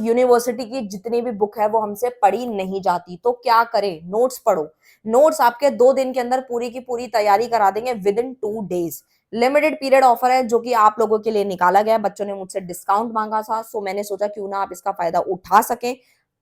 University की जितनी भी बुक है वो हमसे पढ़ी नहीं जाती, तो क्या करें? नोट्स पढ़ो। नोट्स आपके 2 दिन के अंदर पूरी की पूरी तैयारी करा देंगे with in 2 days. Limited period offer है जो कि आप लोगों के लिए निकाला गया है। बच्चों ने मुझसे डिस्काउंट मांगा था, सो मैंने सोचा क्यों ना आप इसका फायदा उठा सकें।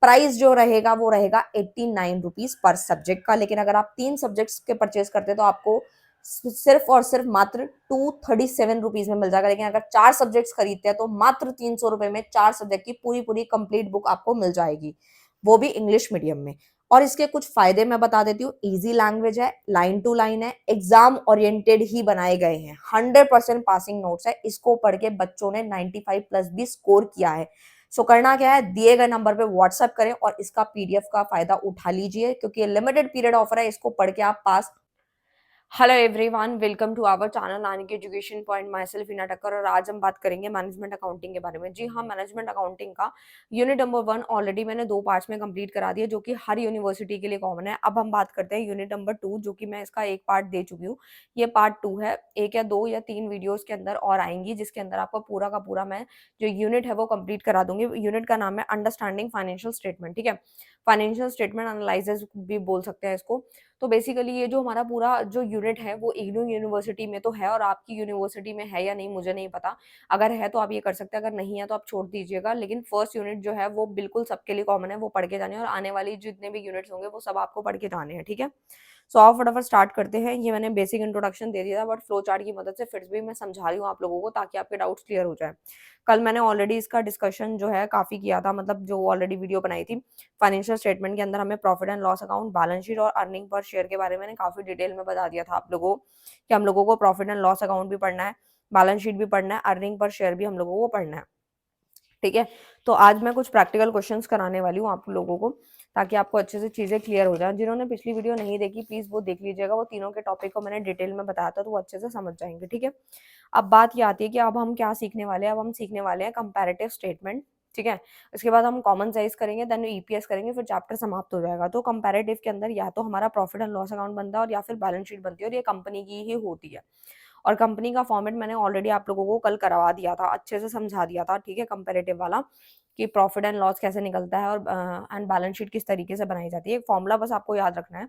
प्राइस जो रहेगा वो रहेगा 89 रुपीज पर सब्जेक्ट का, लेकिन अगर आप 3 सब्जेक्ट्स के परचेज करते तो आपको सिर्फ और सिर्फ मात्र 237 रुपीज में मिल जाएगा। लेकिन अगर 4 सब्जेक्ट्स खरीदते हैं तो मात्र 300 रुपए में 4 सब्जेक्ट की पूरी पूरी कंप्लीट बुक आपको मिल जाएगी, वो भी इंग्लिश मीडियम में। और इसके कुछ फायदे मैं बता देती हूँ। इजी लैंग्वेज है, लाइन टू लाइन है, एग्जाम ओरिएंटेड ही बनाए गए हैं, 100% पासिंग नोट्स है। इसको पढ़ के बच्चों ने 95+ भी स्कोर किया है। सो करना क्या है, दिए गए नंबर पे व्हाट्सएप करें और इसका पीडीएफ का फायदा उठा लीजिए, क्योंकि लिमिटेड पीरियड ऑफर है। इसको पढ़ के आप पास। Hello everyone, welcome to our channel Nanik education point. Myself Hina Takkar, और आज हम बात करेंगे मैनेजमेंट अकाउंटिंग के बारे में। जी हाँ, मैनेजमेंट अकाउंटिंग का यूनिट नंबर 1 ऑलरेडी मैंने 2 पार्ट्स में कंप्लीट करा दिया, जो कि हर यूनिवर्सिटी के लिए कॉमन है। अब हम बात करते हैं यूनिट नंबर 2, जो कि मैं इसका एक पार्ट दे चुकी हूँ। ये पार्ट 2 है। 1 या 2 या 3 वीडियोज के अंदर और आएंगी, जिसके अंदर आपका पूरा का पूरा मैं जो यूनिट है वो कंप्लीट करा दूंगी। यूनिट का नाम है अंडरस्टैंडिंग फाइनेंशियल स्टेटमेंट। ठीक है, फाइनेंशियल स्टेटमेंट एनालिसिस भी बोल सकते हैं इसको। तो बेसिकली ये जो हमारा पूरा जो यूनिट है वो इग्नू यूनिवर्सिटी में तो है, और आपकी यूनिवर्सिटी में है या नहीं मुझे नहीं पता। अगर है तो आप ये कर सकते हैं, अगर नहीं है तो आप छोड़ दीजिएगा। लेकिन फर्स्ट यूनिट जो है वो बिल्कुल सबके लिए कॉमन है, वो पढ़ के जाने हैं, और आने वाली जितने भी यूनिट्स होंगे वो सब आपको पढ़ के जाने हैं। ठीक है, सो आप फटाफट स्टार्ट करते हैं। ये मैंने बेसिक इंट्रोडक्शन दे दिया था, बट फ्लो चार्ट की मदद से फिर भी मैं समझा रही हूँ आप लोगों को, ताकि आपके डाउट्स क्लियर हो जाए। कल मैंने ऑलरेडी इसका डिस्कशन जो है काफी किया था, मतलब जो ऑलरेडी वीडियो बनाई थी फाइनेंशियल स्टेटमेंट के अंदर, हमें profit and loss account, balance sheet और अर्निंग पर शेयर के बारे में मैंने काफी डिटेल में बता दिया था आप लोगों को, कि हम लोगों को प्रॉफिट एंड लॉस अकाउंट भी पढ़ना है, बैलेंस शीट भी पढ़ना है, अर्निंग पर शेयर भी हम लोगों को पढ़ना है। ठीक है, तो आज मैं कुछ प्रैक्टिकल क्वेश्चंस कराने वाली हूँ आप लोगों को, ताकि आपको अच्छे से चीजें क्लियर हो जाए। जिन्होंने पिछली वीडियो नहीं देखी प्लीज वो देख लीजिएगा, वो तीनों के टॉपिक को मैंने डिटेल में बताया था, तो वो अच्छे से समझ जाएंगे। ठीक है, अब बात ये आती है कि अब हम क्या सीखने वाले हैं। अब हम सीखने वाले हैं कंपैरेटिव स्टेटमेंट। ठीक है, इसके बाद हम कॉमन साइज करेंगे, देन ईपीएस करेंगे, फिर चैप्टर समाप्त हो जाएगा। तो कंपैरेटिव के अंदर या तो हमारा प्रॉफिट एंड लॉस अकाउंट बनता है, और या फिर बैलेंस शीट बनती है, और ये कंपनी की ही होती है। और कंपनी का फॉर्मेट मैंने ऑलरेडी आप लोगों को कल करवा दिया था, अच्छे से समझा दिया था। ठीक है, कंपैरेटिव वाला, कि प्रॉफिट एंड लॉस कैसे निकलता है, और एंड बैलेंस शीट किस तरीके से बनाई जाती है। एक फॉर्मूला बस आपको याद रखना है,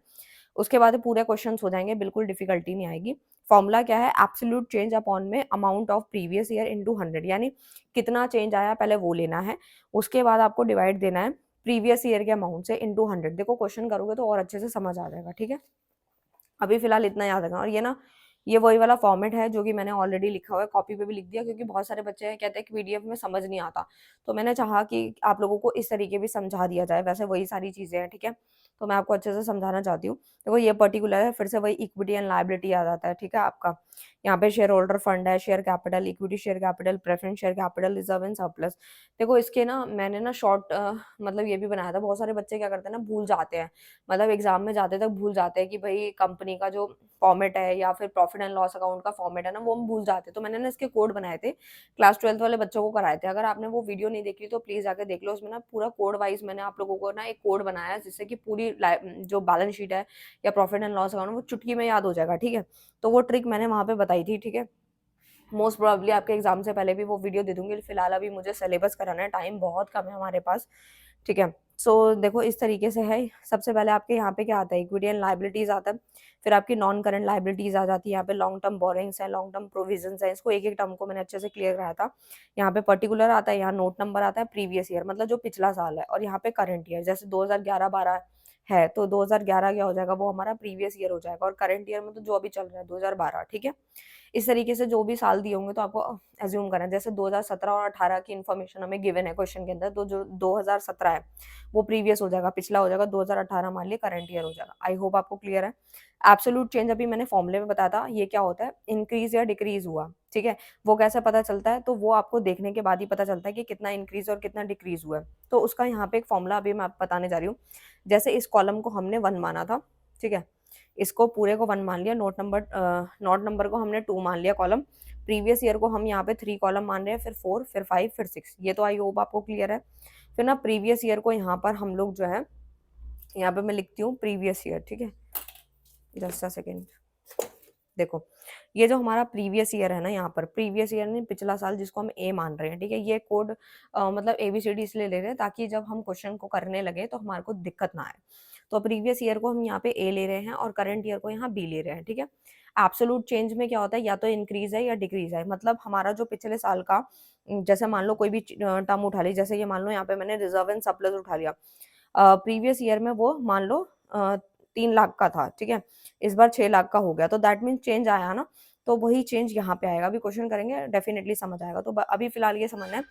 उसके बाद पूरे क्वेश्चंस हो जाएंगे, बिल्कुल डिफिकल्टी नहीं आएगी। फॉर्मूला क्या है, एब्सोल्यूट चेंज अपॉन में amount of previous year into 100, यानी कितना चेंज आया पहले वो लेना है, उसके बाद आपको डिवाइड देना है प्रीवियस ईयर के अमाउंट से इनटू 100। देखो क्वेश्चन करोगे तो और अच्छे से समझ आ जाएगा। ठीक है, अभी फिलहाल इतना याद रखना। और ये ना, ये वही वाला फॉर्मेट है जो कि मैंने ऑलरेडी लिखा हुआ है, कॉपी पे भी लिख दिया, क्योंकि बहुत सारे बच्चे कहते हैं कि पीडीएफ में समझ नहीं आता, तो मैंने चाहा कि आप लोगों को इस तरीके भी समझा दिया जाए। वैसे वही सारी चीजें हैं। ठीक है, तो मैं आपको अच्छे से समझाना चाहती हूँ। देखो ये पर्टिकुलर है, फिर से वही इक्विटी एंड लायबिलिटी आ जाता है। ठीक है, आपका यहाँ पे शेयर होल्डर फंड है, share capital, equity share capital, preference share capital, reserve and surplus. देखो इसके ना मैंने ना शॉर्ट मतलब ये भी बनाया था। बहुत सारे बच्चे क्या करते हैं ना, भूल जाते हैं, मतलब एग्जाम में जाते तक भूल जाते हैं कि भाई कंपनी का जो फॉर्मेट है या फिर प्रॉफिट एंड लॉस अकाउंट का फॉर्मेट है ना, वो हम भूल जाते हैं। तो मैंने ना इसके कोड बनाए थे, क्लास 12th वाले बच्चों को कराए थे। अगर आपने वो वीडियो नहीं देखी तो प्लीज आके देख लो, उसमें ना पूरा कोड वाइज मैंने आप लोगों को ना एक कोड बनाया है, जिससे कि पूरी जो बैलेंस शीट है या प्रॉफिट एंड लॉस अकाउंट वो चुटकी में याद हो जाएगा। ठीक है, तो वो ट्रिक मैंने वहां पे बताई थी। ठीक है, मोस्ट प्रोबेबली आपके एग्जाम से पहले भी वो वीडियो दे दूंगी। फिलहाल अभी मुझे सिलेबस कराना है, टाइम बहुत कम है हमारे पास। ठीक है, सो देखो इस तरीके से है। सबसे पहले आपके यहाँ पे क्या आता है, इक्विटी एंड लायबिलिटीज आता है। फिर आपकी नॉन करंट लायबिलिटीज आ जाती है। यहाँ पे लॉन्ग टर्म बोरिंग्स है, लॉन्ग टर्म प्रोविजंस है। इसको एक एक टर्म को मैंने अच्छे से क्लियर कराया था। यहाँ पे पर्टिकुलर आता है, यहाँ नोट नंबर आता है, प्रीवियस ईयर मतलब जो पिछला साल है, और यहाँ पे करंट ईयर, जैसे 2011-12 है तो 2011 क्या हो जाएगा, वो हमारा प्रीवियस ईयर हो जाएगा, और करंट ईयर में तो जो अभी चल रहा है 2012। ठीक है, इस तरीके से जो भी साल दिए होंगे तो आपको एज्यूम करना है। जैसे 2017 और 18 की इन्फॉर्मेशन हमें गिवन है क्वेश्चन के अंदर, तो जो 2017 है वो प्रीवियस हो जाएगा, पिछला हो जाएगा। 2018 मान लिया करंट ईयर हो जाएगा। आई होप आपको क्लियर है। एब्सोल्यूट चेंज अभी मैंने फॉर्मूले में बताया था, ये क्या होता है, इंक्रीज या डिक्रीज हुआ। ठीक है, वो कैसे पता चलता है, तो वो आपको देखने के बाद ही पता चलता है कि कितना इंक्रीज और कितना डिक्रीज हुआ है। तो उसका यहाँ पे एक फॉर्मूला अभी मैं आपको बताने जा रही हूँ। जैसे इस कॉलम को हमने 1 माना था। ठीक है, इसको पूरे को 1 मान लिया, नोट नंबर को हमने 2 मान लिया कॉलम, प्रीवियस ईयर को हम यहाँ पे 3 कॉलम मान रहे हैं, फिर 4, फिर 5, फिर 6। ये तो आई होप आपको क्लियर है। फिर ना प्रीवियस ईयर को यहाँ पर हम लोग जो है, यहाँ पे मैं लिखती हूँ प्रीवियस ईयर। ठीक है, जस्ट अ सेकेंड, देखो ये जो हमारा प्रीवियस ईयर है ना, यहाँ पर प्रीवियस ईयर नहीं, पिछला साल जिसको हम ए मान रहे हैं, ठीक है। ये कोड मतलब एबीसीडी इसलिए ले रहे हैं ताकि जब हम क्वेश्चन को करने लगे तो हमारे को दिक्कत ना आए। तो प्रीवियस ईयर को हम यहाँ पे ए ले रहे हैं और करंट ईयर को यहाँ बी ले रहे हैं, ठीक है। एब्सोल्यूट चेंज में क्या होता है, या तो इंक्रीज है या डिक्रीज है। मतलब हमारा जो पिछले साल का जैसे मान लो कोई भी टर्म उठा ली, जैसे ये मान लो यहाँ पे मैंने रिजर्व एंड सरप्लस उठा लिया। प्रीवियस ईयर में वो मान लो 3 लाख का था, ठीक है। इस बार 6 लाख का हो गया, तो दैट मीन चेंज आया ना, तो वही चेंज यहाँ पे आएगा। अभी क्वेश्चन करेंगे डेफिनेटली समझ आएगा। तो अभी फिलहाल ये समझना है,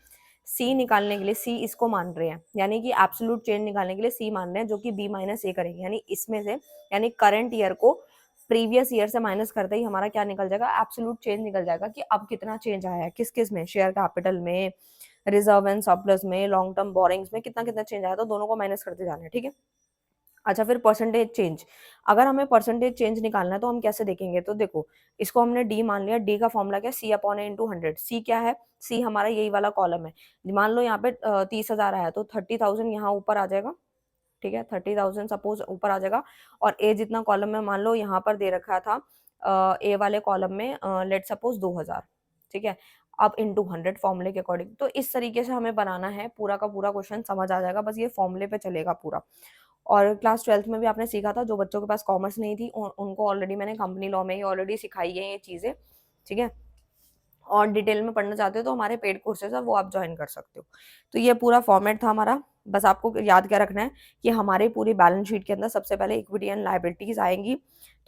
सी निकालने के लिए सी इसको मान रहे हैं, यानी कि एब्सोल्यूट चेंज निकालने के लिए सी मान रहे हैं, जो कि बी माइनस ए करेंगे। यानी इसमें से, यानी करंट ईयर को प्रीवियस ईयर से माइनस करते ही हमारा क्या निकल जाएगा, एब्सोल्यूट चेंज निकल जाएगा कि अब कितना चेंज आया है, किस किस में, शेयर कैपिटल में, रिजर्व एंड सरप्लस में, लॉन्ग टर्म बोरिंग्स में कितना कितना चेंज आया। तो दोनों को माइनस करते जाना है, ठीक है। अच्छा, फिर परसेंटेज चेंज। अगर हमें परसेंटेज चेंज निकालना है तो हम कैसे देखेंगे, तो देखो इसको हमने डी मान लिया। डी का फॉर्मूला क्या है, सी अपॉन ए इंटू 100। सी क्या है, सी हमारा यही वाला कॉलम है। मान लो यहाँ पे 30,000 आया तो 30,000 यहाँ ऊपर आ जाएगा, ठीक है। 30,000 सपोज ऊपर आ जाएगा। और ए जितना कॉलम में मान लो यहाँ पर दे रखा था ए वाले कॉलम में लेट सपोज 2,000, ठीक है। अब इंटू 100 फॉर्मूले के अकॉर्डिंग। तो इस तरीके से हमें बनाना है, पूरा का पूरा क्वेश्चन समझ आ जाएगा, बस ये फॉर्मूले पे चलेगा पूरा। और क्लास 12th में भी आपने सीखा था, जो बच्चों के पास कॉमर्स नहीं थी उनको ऑलरेडी मैंने कंपनी लॉ में ही ऑलरेडी सिखाई है ये चीज़ें, ठीक है। और डिटेल में पढ़ना चाहते हो तो हमारे पेड कोर्सेज है वो आप ज्वाइन कर सकते हो। तो ये पूरा फॉर्मेट था हमारा। बस आपको याद क्या रखना है कि हमारे पूरी बैलेंस शीट के अंदर सबसे पहले इक्विटी एंड लायबिलिटीज आएंगी,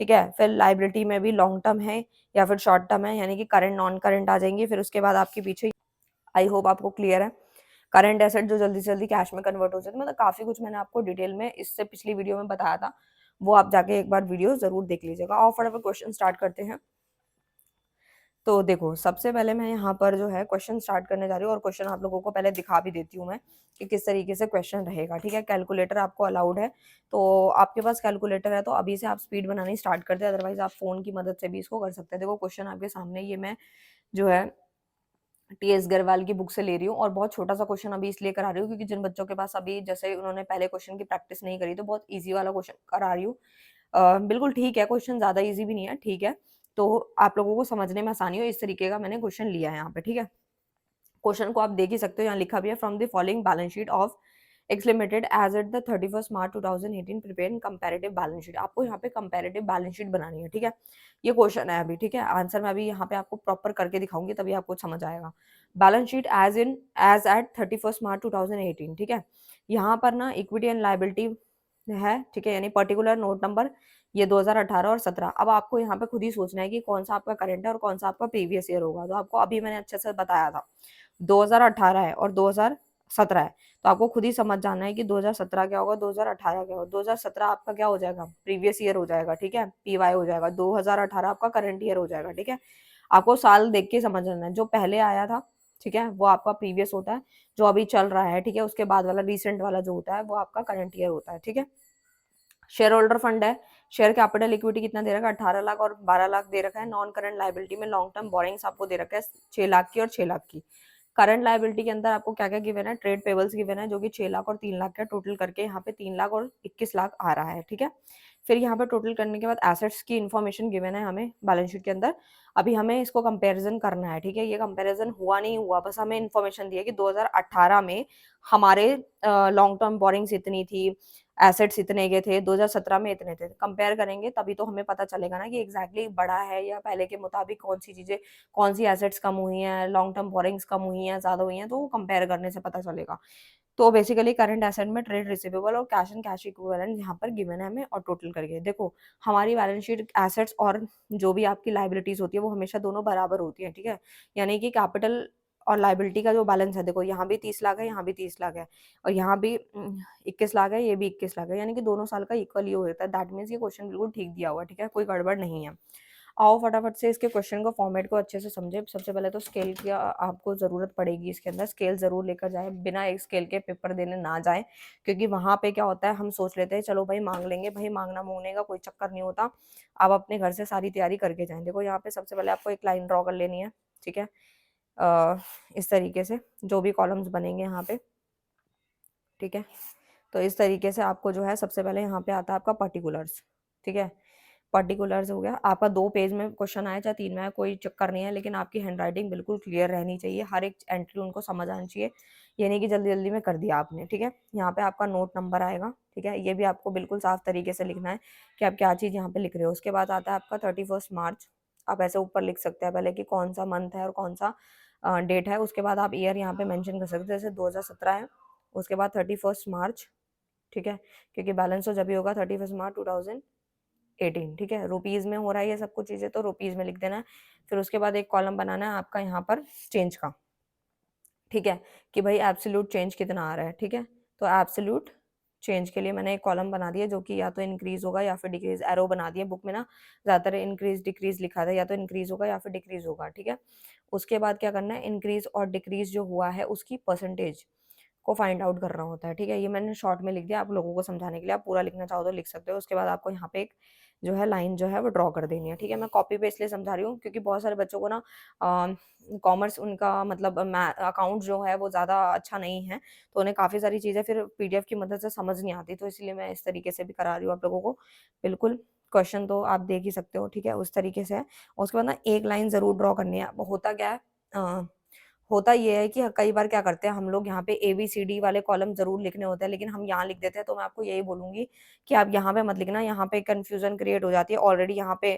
ठीक है। फिर लायबिलिटी में भी लॉन्ग टर्म है या फिर शॉर्ट टर्म है, यानी कि करंट नॉन करंट आ जाएंगी। फिर उसके बाद आपके पीछे, आई होप आपको क्लियर है, करंट एसेट जो जल्दी से जल्दी कैश में कन्वर्ट हो जाते हैं। मतलब काफी कुछ मैंने आपको डिटेल में इससे पिछली वीडियो में बताया था, वो आप जाके एक बार वीडियो जरूर देख लीजिएगा। और फटाफट क्वेश्चन स्टार्ट करते हैं। तो देखो सबसे पहले मैं यहाँ पर जो है क्वेश्चन स्टार्ट करने जा रही हूँ, और क्वेश्चन आप लोगों को पहले दिखा भी देती हूँ मैं कि किस तरीके से क्वेश्चन रहेगा, ठीक है। कैलकुलेटर आपको अलाउड है, तो आपके पास कैलकुलेटर है तो अभी से आप स्पीड बनानी स्टार्ट कर दे, अदरवाइज आप फोन की मदद से भी इसको कर सकते हैं। देखो क्वेश्चन आपके सामने, ये मैं जो है टीएस गरवाल की बुक से ले रही हूँ, और बहुत छोटा सा क्वेश्चन अभी इसलिए करा रही हूँ क्योंकि जिन बच्चों के पास अभी जैसे उन्होंने पहले क्वेश्चन की प्रैक्टिस नहीं करी, तो बहुत इजी वाला क्वेश्चन करा रही हूँ। बिल्कुल ठीक है, क्वेश्चन ज्यादा इजी भी नहीं है, ठीक है। तो आप लोगों को समझने में आसानी हो इस तरीके का मैंने क्वेश्चन लिया है यहाँ पे, ठीक है। क्वेश्चन को आप देख ही सकते हो, यहाँ लिखा भी है, from the following balance sheet of X limited as at the 31 March 2018 prepare comparative balance sheet. आपको यहाँ पे कंपैरेटिव बैलेंस शीट बनानी है, ठीक है। ये क्वेश्चन है अभी, ठीक है। आंसर मैं अभी यहाँ पे आपको प्रॉपर करके दिखाऊंगी, तभी आपको समझ आएगा। Balance sheet as eight 31 March 2018, ठीक है। यहाँ पर ना इक्विटी एंड लायबिलिटी है, ठीक है, यानी पर्टिकुलर नोट नंबर ये 2018 और 17। अब आपको यहाँ पे खुद ही सोचना है कि कौन सा आपका करंट है और कौन सा आपका प्रीवियस ईयर होगा। तो आपको अभी मैंने अच्छे से बताया था, 2018 है और 2017 है, तो आपको खुद ही समझ जाना है कि 2017 क्या होगा, 2018 क्या होगा। 2017 आपका क्या हो जाएगा, प्रीवियस ईयर हो जाएगा, ठीक है, पीवाई हो जाएगा। 2018 आपका करंट ईयर हो जाएगा, ठीक है। आपको साल देख के समझना है, जो पहले आया था, ठीक है, वो आपका प्रीवियस होता है, जो अभी चल रहा है, ठीक है, उसके बाद वाला रिसेंट वाला जो होता है वो आपका करंट ईयर होता है, ठीक है। शेयर होल्डर फंड है, शेयर कैपिटल इक्विटी कितना दे रखा है, 18 लाख और 12 लाख दे रखा है। नॉन करंट लायबिलिटी में लॉन्ग टर्म बोरिंग्स आपको दे रखा है 6 लाख की और 6 लाख की। करंट लायबिलिटी के अंदर आपको क्या क्या गिवन है, ट्रेड पेबल्स गिवन है, जो कि 6 लाख और 3 लाख का, टोटल करके यहाँ पे 3 लाख और 21 लाख आ रहा है, ठीक है। फिर यहाँ पे टोटल करने के बाद एसेट्स की इन्फॉर्मेशन गिवन है हमें बैलेंस शीट के अंदर। अभी हमें इसको कंपैरिजन करना है, ठीक है। ये कंपैरिजन हुआ नहीं हुआ, बस हमें इन्फॉर्मेशन दी है कि 2018 में हमारे लॉन्ग टर्म बोरिंग्स इतनी थी, एसेट्स इतने के थे, 2017 में इतने थे। कंपेयर करेंगे तभी तो हमें पता चलेगा ना कि एग्जैक्टली बढ़ा है या पहले के मुताबिक कौन सी चीजें, कौन सी एसेट्स कम हुई हैं, लॉन्ग टर्म बोरिंग्स कम हुई हैं, ज्यादा हुई हैं, तो वो कंपेयर करने से पता चलेगा। तो बेसिकली करंट एसेट में ट्रेड रिसीवेबल और कैश एंड कैश इक्विवेलेंट यहाँ पर गिवन है हमें, और टोटल करके देखो हमारी बैलेंस शीट एसेट्स और जो भी आपकी लाइबिलिटीज होती है वो हमेशा दोनों बराबर होती है, ठीक है। यानी कि कैपिटल और लाइबिलिटी का जो बैलेंस है, देखो यहाँ भी 30 लाख है, यहाँ भी 30 लाख है, और यहाँ भी 21 लाख है, ये भी 21 लाख है, यानी कि दोनों साल का इक्वल ही होता है। दैट मीन्स ये क्वेश्चन बिल्कुल ठीक दिया हुआ है, ठीक है, कोई गड़बड़ नहीं है। आओ फटाफट से इसके क्वेश्चन को फॉर्मेट को अच्छे से समझे। सबसे पहले तो स्केल की आपको जरूरत पड़ेगी, इसके अंदर स्केल जरूर लेकर जाए, बिना एक स्केल के पेपर देने ना जाए, क्योंकि वहां पे क्या होता है, हम सोच लेते हैं चलो भाई मांग लेंगे, भाई मांगना मूंगने का कोई चक्कर नहीं होता। आप अपने घर से सारी तैयारी करके जाएं। देखो यहाँ पे सबसे पहले आपको एक लाइन ड्रॉ कर लेनी है, ठीक है, इस तरीके से जो भी कॉलम्स बनेंगे यहाँ पे, ठीक है। तो इस तरीके से आपको जो है सबसे पहले यहाँ पे आता है आपका पर्टिकुलर्स, ठीक है। पर्टिकुलर्स हो गया, आपका 2 पेज में क्वेश्चन आया चाहे 3 में आए कोई चक्कर नहीं है, लेकिन आपकी हैंडराइटिंग बिल्कुल क्लियर रहनी चाहिए, हर एक एंट्री उनको समझ आनी चाहिए, ये नहीं कि जल्दी-जल्दी में कर दिया आपने, ठीक है? यहाँ पे आपका नोट नंबर आएगा, ठीक है? ये भी आपको बिल्कुल साफ तरीके से लिखना है कि आप क्या चीज़ यहाँ पे लिख रहे हो। उसके बाद आता है आपका 31 मार्च, आप ऐसे ऊपर लिख सकते हैं पहले कि कौन-सा मंथ है और कौन-सा डेट है, उसके बाद आप ईयर यहाँ पे मेंशन कर सकते हैं, जैसे 2017 है, उसके बाद 31 मार्च, ठीक है? क्योंकि बैलेंस तो जब भी होगा 31 मार्च 2018, ठीक है? रुपीज़ में हो रहा है ये सब कुछ चीज़ें, तो रुपीज़ में लिख देना है। फिर उसके बाद एक कॉलम बनाना है आपका यहाँ पर चेंज का, ठीक है? कि भाई एब्सोल्यूट चेंज कितना आ रहा है, ठीक है? तो एब्सोल्यूट चेंज के लिए मैंने एक कॉलम बना दिया जो कि या तो इंक्रीज़ होगा या फिर डिक्रीज़, एरो बना दिए। बुक में ना ज़्यादातर इंक्रीज़ डिक्रीज़ लिखा था, या तो इंक्रीज़ होगा या फिर डिक्रीज़ होगा, ठीक है? उसके बाद क्या करना है, इंक्रीज़ और डिक्रीज़ जो हुआ है उसकी परसेंटेज को फाइंड आउट करना होता है, ठीक है? ये मैंने शॉर्ट में लिख दिया आप लोगों को समझाने के लिए, आप पूरा लिखना चाहो तो लिख सकते हो। उसके बाद आपको यहाँ पे एक जो है लाइन जो है वो ड्रॉ कर देनी है, ठीक है? मैं कॉपी पे इसलिए समझा रही हूँ क्योंकि बहुत सारे बच्चों को ना कॉमर्स उनका मतलब अकाउंट जो है वो ज़्यादा अच्छा नहीं है, तो उन्हें काफ़ी सारी चीज़ें फिर पीडीएफ की मदद से समझ नहीं आती, तो इसलिए मैं इस तरीके से भी करा रही हूँ आप लोगों को। बिल्कुल, क्वेश्चन तो आप देख ही सकते हो, ठीक है? उस तरीके से है। और उसके बाद ना एक लाइन ज़रूर ड्रॉ करनी है। अब होता क्या है, अ होता ये है कि कई बार क्या करते हैं हम लोग, यहाँ पे एबीसीडी वाले कॉलम ज़रूर लिखने होते हैं, लेकिन हम यहाँ लिख देते हैं, तो मैं आपको यही बोलूँगी कि आप यहाँ पे मत लिखना, यहाँ पे कन्फ्यूज़न क्रिएट हो जाती है। ऑलरेडी यहाँ पे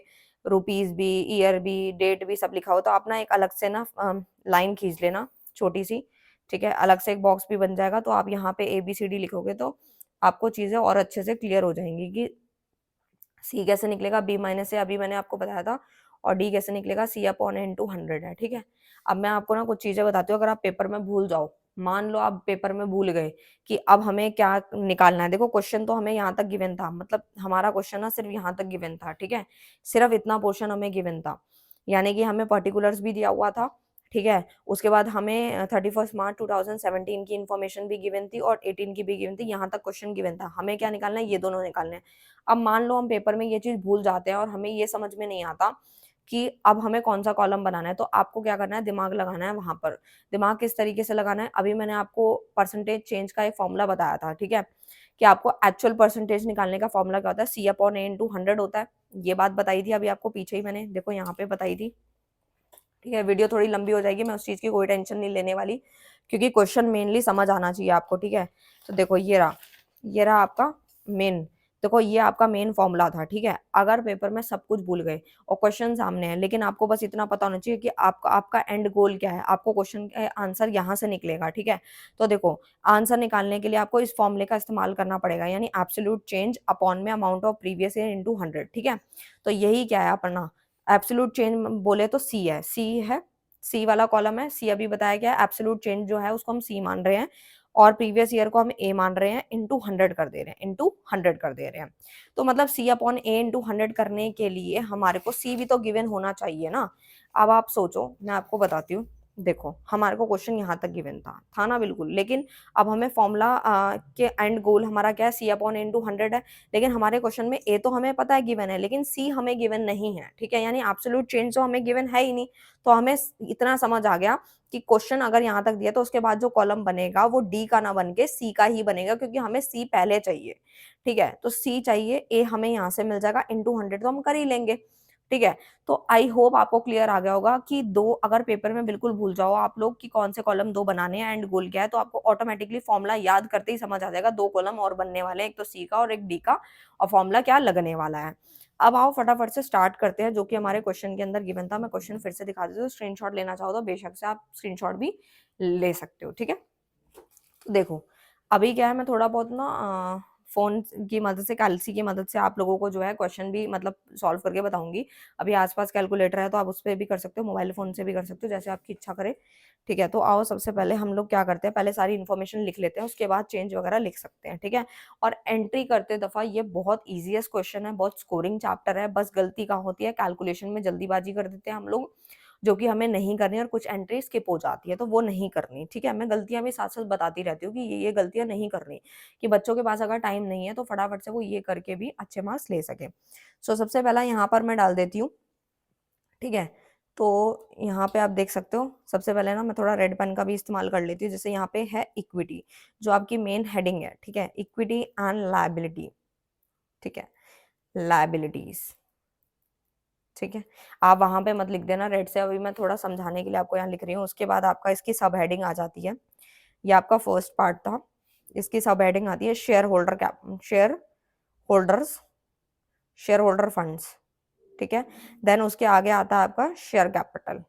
रुपीज़ भी, ईयर भी, डेट भी सब लिखा हो, तो आप ना एक अलग से ना लाइन खींच लेना छोटी-सी, ठीक है? अलग से एक बॉक्स भी बन जाएगा, तो आप यहाँ पे एबीसीडी लिखोगे तो आपको चीज़ें और अच्छे से क्लियर हो जाएँगी कि सी कैसे निकलेगा, बी माइनस ए अभी मैंने आपको बताया था, और डी कैसे निकलेगा, सी अपॉन एन टू 100 है, ठीक है? अब मैं आपको ना कुछ चीज़ें बताती हूँ, अगर आप पेपर में भूल जाओ, मान लो आप पेपर में भूल गए कि अब हमें क्या निकालना है। देखो क्वेश्चन तो हमें यहाँ तक गिवन था, मतलब हमारा क्वेश्चन ना सिर्फ यहाँ तक गिवन था, ठीक है? सिर्फ इतना पोर्शन हमें गिवन था, यानी कि हमें पर्टिकुलर्स भी दिया हुआ था, ठीक है? उसके बाद हमें 31 मार्च 2017 की इन्फॉर्मेशन भी गिवन थी और 18 की भी गिवन थी, यहाँ तक क्वेश्चन गिवन था। हमें क्या निकालना है, ये दोनों निकालने हैं। अब मान लो हम पेपर में ये चीज़ भूल जाते हैं और हमें ये समझ में नहीं आता कि अब हमें कौन-सा कॉलम बनाना है, तो आपको क्या करना है, दिमाग लगाना है वहाँ पर। दिमाग किस तरीके से लगाना है, अभी मैंने आपको परसेंटेज चेंज का एक फ़ॉर्मूला बताया था, ठीक है? कि आपको एक्चुअल परसेंटेज निकालने का फ़ॉर्मूला क्या होता है, सी अपॉन ए इंटू 100 होता है। ये बात बताई थी अभी आपको पीछे ही मैंने, देखो यहाँ पे बताई थी, ठीक है? वीडियो थोड़ी लंबी हो जाएगी, मैं उस चीज़ की कोई टेंशन नहीं लेने वाली, क्योंकि क्वेश्चन मेनली समझ आना चाहिए आपको, ठीक है? तो देखो ये रहा आपका मेन, देखो ये आपका मेन फॉर्मूला था, ठीक है? अगर पेपर में सब कुछ भूल गए और क्वेश्चन सामने है, लेकिन आपको बस इतना पता होना चाहिए कि आपका आपका एंड गोल क्या है, आपको क्वेश्चन का आंसर यहाँ से निकलेगा, ठीक है? तो देखो, आंसर निकालने के लिए आपको इस फॉर्मूले का इस्तेमाल करना पड़ेगा, यानी एब्सोल्यूट चेंज अपॉन में amount of previous year into 100, ठीक है? तो यही क्या है अपना एब्सोल्यूट चेंज बोले तो सी है, सी वाला कॉलम है, सी अभी बताया गया है, एब्सोल्यूट चेंज जो है उसको हम सी मान रहे हैं और प्रीवियस ईयर को हम ए मान रहे हैं, इंटू 100 कर दे रहे हैं, इंटू 100 कर दे रहे हैं। तो मतलब सी अपॉन ए इंटू 100 करने के लिए हमारे को सी भी तो गिवन होना चाहिए ना। अब आप सोचो, मैं आपको बताती हूँ, देखो हमारे को क्वेश्चन यहाँ तक गिवन था ना, बिल्कुल, लेकिन अब हमें फॉर्मूला के एंड गोल हमारा क्या है, सी अपॉन इंटू 100 है, लेकिन हमारे क्वेश्चन में ए तो हमें पता है गिवन है, लेकिन सी हमें गिवन नहीं है, ठीक है? यानी एब्सोल्यूट चेंज तो हमें गिवन है ही नहीं। तो हमें इतना समझ आ गया कि क्वेश्चन अगर यहाँ तक दिया तो उसके बाद जो कॉलम बनेगा वो डी का ना बन के सी का ही बनेगा, क्योंकि हमें सी पहले चाहिए, ठीक है? तो सी चाहिए, ए हमें यहाँ से मिल जाएगा, इंटू 100 तो हम कर ही लेंगे, ठीक है? तो आई होप आपको क्लियर आ गया होगा कि दो अगर पेपर में बिल्कुल भूल जाओ आप लोग कि कौन से कॉलम दो बनाने हैं, एंड गोल क्या है, तो आपको ऑटोमेटिकली फॉर्मूला याद करते ही समझ आ जाएगा, दो कॉलम और बनने वाले हैं, एक तो सी का और एक डी का, और फॉर्मूला क्या लगने वाला है। अब आओ फटाफट से स्टार्ट करते हैं, जो कि हमारे क्वेश्चन के अंदर गिवन था। मैं क्वेश्चन फिर से दिखा देती हूँ, स्क्रीनशॉट लेना चाहो तो बेशक से आप स्क्रीनशॉट भी ले सकते हो, ठीक है? तो देखो, अभी क्या है, मैं थोड़ा बहुत ना फ़ोन की मदद से, कैल्सी की मदद से आप लोगों को जो है क्वेश्चन भी मतलब सॉल्व करके बताऊँगी। अभी आस-पास कैलकुलेटर है तो आप उसपे भी कर सकते हो, मोबाइल फ़ोन से भी कर सकते हो, जैसे आपकी इच्छा करे, ठीक है? तो आओ सबसे पहले हम लोग क्या करते हैं, पहले सारी इन्फॉर्मेशन लिख लेते हैं, उसके बाद चेंज वगैरह लिख सकते हैं, ठीक है? और एंट्री करते दफ़ा ये बहुत ईज़ीएस्ट क्वेश्चन है, बहुत स्कोरिंग चैप्टर है, बस गलती कहाँ होती है, कैलकुलेशन में जल्दीबाज़ी कर देते हैं हम लोग, जो कि हमें नहीं करनी, और कुछ एंट्री स्किप हो जाती है, तो वो नहीं करनी, ठीक है? मैं गलतियाँ भी साथ-साथ बताती रहती हूँ कि ये गलतियाँ नहीं करनी, कि बच्चों के पास अगर टाइम नहीं है तो फटाफट से वो ये करके भी अच्छे मार्क्स ले सकें। सो सबसे पहला यहाँ पर मैं डाल देती हूँ, ठीक है? तो यहाँ पे आप देख सकते हो, सबसे पहले ना मैं थोड़ा रेड पेन का भी इस्तेमाल कर लेती हूँ, जैसे यहाँ पे है इक्विटी, जो आपकी मेन हेडिंग है, ठीक है? इक्विटी एंड लायबिलिटी, ठीक है? लायबिलिटीज़, ठीक है, आप वहां पे मत लिख देना रेड से, अभी मैं थोड़ा समझाने के लिए आपको यहाँ लिख रही हूँ। उसके बाद आपका इसकी सब हेडिंग आ जाती है, ये आपका फर्स्ट पार्ट था, इसकी सब हेडिंग आती है share holder cap, share holders, share holder funds, ठीक है। देन उसके आगे आता है आपका शेयर कैपिटल,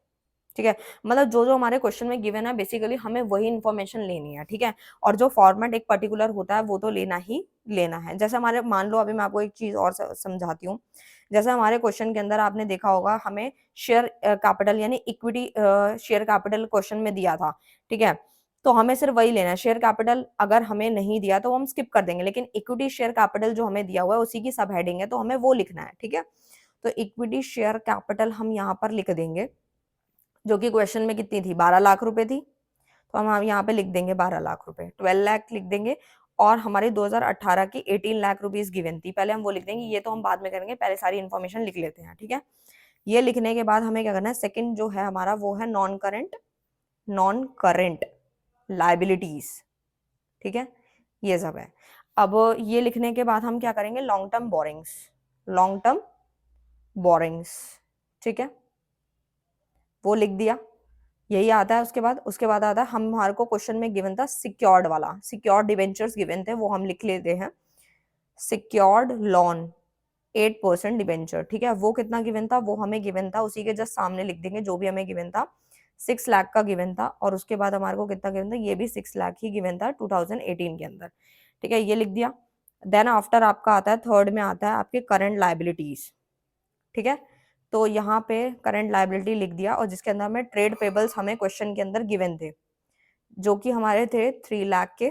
ठीक है। मतलब जो जो हमारे क्वेश्चन में गिवन है बेसिकली हमें वही इंफॉर्मेशन लेनी है, ठीक है। और जो फॉर्मेट एक पर्टिकुलर होता है वो तो लेना ही लेना है। जैसे हमारे मान लो, अभी मैं आपको एक चीज और समझाती हूँ। जैसे हमारे क्वेश्चन के अंदर आपने देखा होगा हमें शेयर कैपिटल यानी इक्विटी शेयर कैपिटल क्वेश्चन में दिया था, ठीक है। तो हमें सिर्फ वही लेना है। शेयर कैपिटल अगर हमें नहीं दिया तो हम स्किप कर देंगे, लेकिन इक्विटी शेयर कैपिटल जो हमें दिया हुआ है उसी की सब हेडिंग है, तो हमें वो लिखना है, ठीक है। तो इक्विटी शेयर कैपिटल हम यहाँ पर लिख देंगे, जो कि क्वेश्चन में कितनी थी, 12 लाख रुपए थी, तो हम यहाँ पे लिख देंगे 12 लाख रुपए, 12 लाख लिख देंगे। और हमारी 2018 की 18 लाख रुपीज गिवन थी, पहले हम वो लिख देंगे, ये तो हम बाद में करेंगे, पहले सारी इन्फॉर्मेशन लिख लेते हैं, ठीक है। ये लिखने के बाद हमें क्या करना है, सेकंड जो है हमारा वो है नॉन करेंट लाइबिलिटीज, ठीक है, ये सब है। अब ये लिखने के बाद हम क्या करेंगे, लॉन्ग टर्म बोरिंग्स, ठीक है, वो लिख दिया, यही आता है। उसके बाद आता है, हमारे को क्वेश्चन में गिवन था सिक्योर्ड वाला, सिक्योर्ड डिबेंचर्स गिवन थे, वो हम लिख लेते हैं, सिक्योर्ड लोन 8% डिबेंचर, ठीक है। वो कितना गिवन था, वो हमें गिवन था, उसी के जस्ट सामने लिख देंगे जो भी हमें गिवन था, 6 लाख का गिवन था। और उसके बाद हमारे को कितना गिवन था, ये भी 6 लाख ही गिवन था 2018 के अंदर, ठीक है, ये लिख दिया। देन आफ्टर आपका आता है, थर्ड में आता है आपके करंट लाइबिलिटीज, ठीक है। तो यहाँ पे करंट लाइबिलिटी लिख दिया, और जिसके अंदर हमें ट्रेड पेबल्स हमें क्वेश्चन के अंदर गिवन थे, जो कि हमारे थे 3 लाख के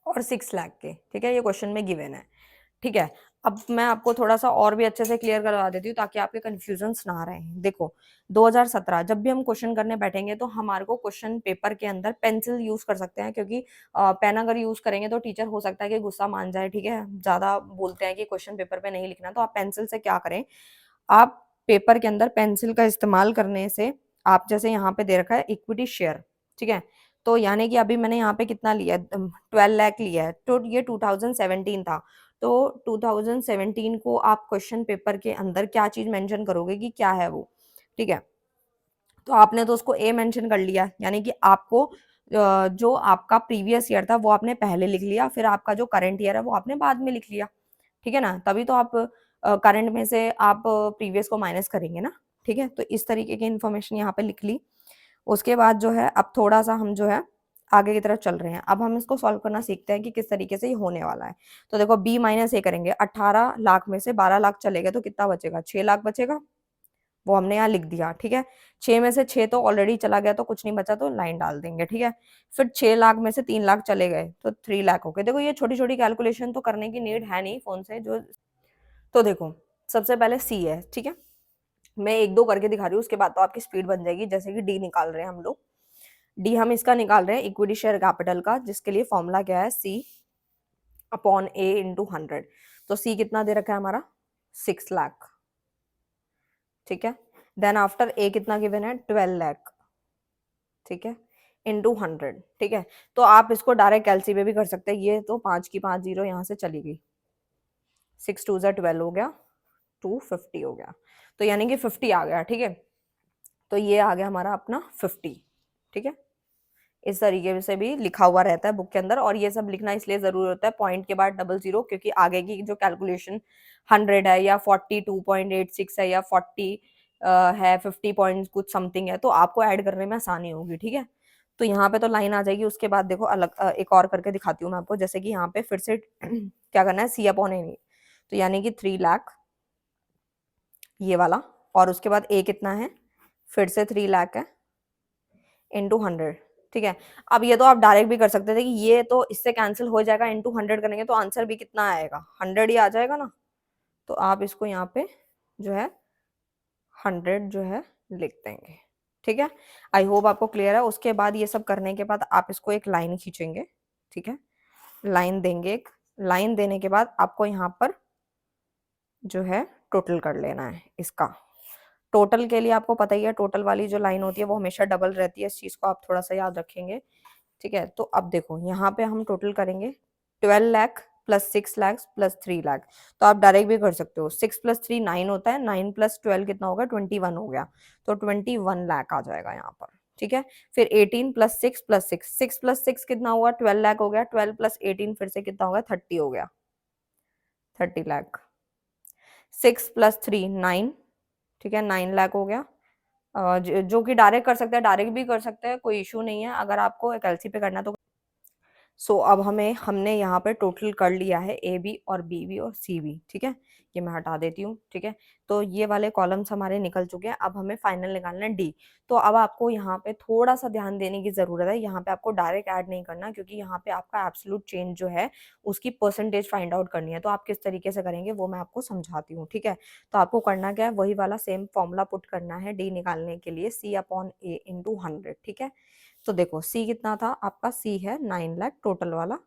और 6 लाख के, ठीक है, ये क्वेश्चन में गिवन है, ठीक है। अब मैं आपको थोड़ा सा और भी अच्छे से क्लियर करवा देती हूँ ताकि आपके कंफ्यूजन्स ना रहे। देखो 2017 जब भी हम क्वेश्चन करने बैठेंगे तो हमारे को क्वेश्चन पेपर के अंदर पेंसिल यूज कर सकते हैं, क्योंकि पेन अगर यूज करेंगे तो टीचर हो सकता है कि गुस्सा मान जाए, ठीक है, ज्यादा बोलते हैं कि क्वेश्चन पेपर पे नहीं लिखना। तो आप पेंसिल से क्या करें, आप पेपर के अंदर पेंसिल का इस्तेमाल करने से, आप जैसे यहाँ पे दे रखा है इक्विटी शेयर, ठीक है, तो यानी कि अभी मैंने यहाँ पे कितना लिया है, 12 लाख लिया है, तो ये 2017 था। तो 2017 को आप क्वेश्चन पेपर के अंदर क्या चीज मेंशन करोगे कि क्या है वो, ठीक है। तो आपने तो उसको ए मेंशन कर लिया, यानी कि आपको जो आपका प्रीवियस ईयर था वो आपने पहले लिख लिया, फिर आपका जो करंट ईयर है वो आपने बाद में लिख लिया, ठीक है ना। तभी तो आप करंट में से आप प्रीवियस को माइनस करेंगे ना, ठीक है। तो इस तरीके की इन्फॉर्मेशन यहाँ पे लिख ली। उसके बाद जो है अब थोड़ा सा हम जो है आगे की तरफ चल रहे हैं। अब हम इसको सॉल्व करना सीखते हैं कि किस तरीके से ये होने वाला है। तो देखो बी माइनस ए करेंगे, 18 लाख में से 12 लाख चलेगा तो कितना बचेगा, 6 लाख बचेगा, वो हमने यहाँ लिख दिया, ठीक है। 6 में से 6 तो ऑलरेडी चला गया तो कुछ नहीं बचा, तो लाइन डाल देंगे, ठीक है। फिर 6 लाख में से 3 लाख चले गए तो 3 लाख हो गए। देखो ये छोटी छोटी कैलकुलेशन तो करने की नीड है नहीं फोन से जो। तो देखो सबसे पहले सी है, ठीक है, मैं एक दो करके दिखा रही हूँ, उसके बाद तो आपकी स्पीड बन जाएगी। जैसे कि डी निकाल रहे हैं हम लोग, डी हम इसका निकाल रहे हैं इक्विटी शेयर कैपिटल का, जिसके लिए फॉर्मूला क्या है, सी अपॉन ए इंटू 100। तो सी कितना दे रखा है हमारा, 6 लाख, ठीक है। देन आफ्टर ए कितना गिवन है, 12 लाख, ठीक है, इंटू 100, ठीक है। तो आप इसको डायरेक्ट एलसी में भी कर सकते हैं, ये तो 5 की 5 जीरो यहाँ से चली गई, 6 2 12 हो गया, 250 हो गया, तो यानी कि 50 आ गया, ठीक है। तो ये आ गया हमारा अपना 50, ठीक है। इस तरीके से भी लिखा हुआ रहता है बुक के अंदर, और ये सब लिखना इसलिए जरूरी होता है पॉइंट के बाद 00, क्योंकि आगे की जो कैलकुलेशन 100 है या 42.86 है या 40 है, 50 पॉइंट कुछ समथिंग है, तो आपको ऐड करने में आसानी होगी, ठीक है। तो यहाँ पे तो लाइन आ जाएगी। उसके बाद देखो अलग एक और करके दिखाती हूँ मैं आपको, जैसे कि यहाँ पे फिर से क्या करना है, सी अपॉन ए, तो यानी कि 3 लाख ये वाला, और उसके बाद ए कितना है, फिर से 3 लाख है, इंटू 100, ठीक है। अब ये तो आप डायरेक्ट भी कर सकते थे कि ये तो इससे कैंसिल हो जाएगा, इंटू 100 करेंगे तो आंसर भी कितना आएगा, 100 ही आ जाएगा ना। तो आप इसको यहाँ पे जो है 100 जो है लिख देंगे, ठीक है। आई होप आपको क्लियर है। उसके बाद ये सब करने के बाद आप इसको एक लाइन खींचेंगे, ठीक है, लाइन देंगे, एक लाइन देने के बाद आपको यहाँ पर जो है टोटल कर लेना है इसका। टोटल के लिए आपको पता ही है, टोटल वाली जो लाइन होती है वो हमेशा डबल रहती है, इस चीज को आप थोड़ा सा याद रखेंगे, ठीक है। तो अब देखो यहाँ पे हम टोटल करेंगे 12 लाख प्लस 6 लाख प्लस 3 लाख। तो आप डायरेक्ट भी कर सकते हो, 6 प्लस 3 9 होता है, 9 प्लस 12 कितना होगा, 21 हो गया, तो 21 लाख आ जाएगा यहाँ पर। ठीक है, फिर 18 प्लस 6 प्लस 6, 6 प्लस 6 कितना हुआ, 12 लाख हो गया, 12 प्लस 18 फिर से कितना होगा, 30 हो गया, 30 लाख। 6 प्लस 3 9, ठीक है, 9 लाख हो गया। जो कि डायरेक्ट कर सकते हैं, डायरेक्ट भी कर सकते हैं, कोई इशू नहीं है, अगर आपको एक एलसी पे करना है तो। अब हमने यहाँ पे टोटल कर लिया है ए बी और बी बी और सी बी। ठीक है, ये मैं हटा देती हूँ। ठीक है, तो ये वाले कॉलम्स हमारे निकल चुके हैं, अब हमें फाइनल निकालना है डी। तो अब आपको यहाँ पे थोड़ा सा ध्यान देने की जरूरत है, यहाँ पे आपको डायरेक्ट ऐड नहीं करना, क्योंकि यहाँ पे आपका एब्सोल्यूट चेंज जो है उसकी परसेंटेज फाइंड आउट करनी है। तो आप किस तरीके से करेंगे वो मैं आपको समझाती हूँ। ठीक है, तो आपको करना क्या है, वही वाला सेम फॉर्मूला पुट करना है डी निकालने के लिए, सी अपॉन ए इंटू 100। ठीक है, तो देखो सी कितना था आपका, सी है 9 लाख टोटल वाला,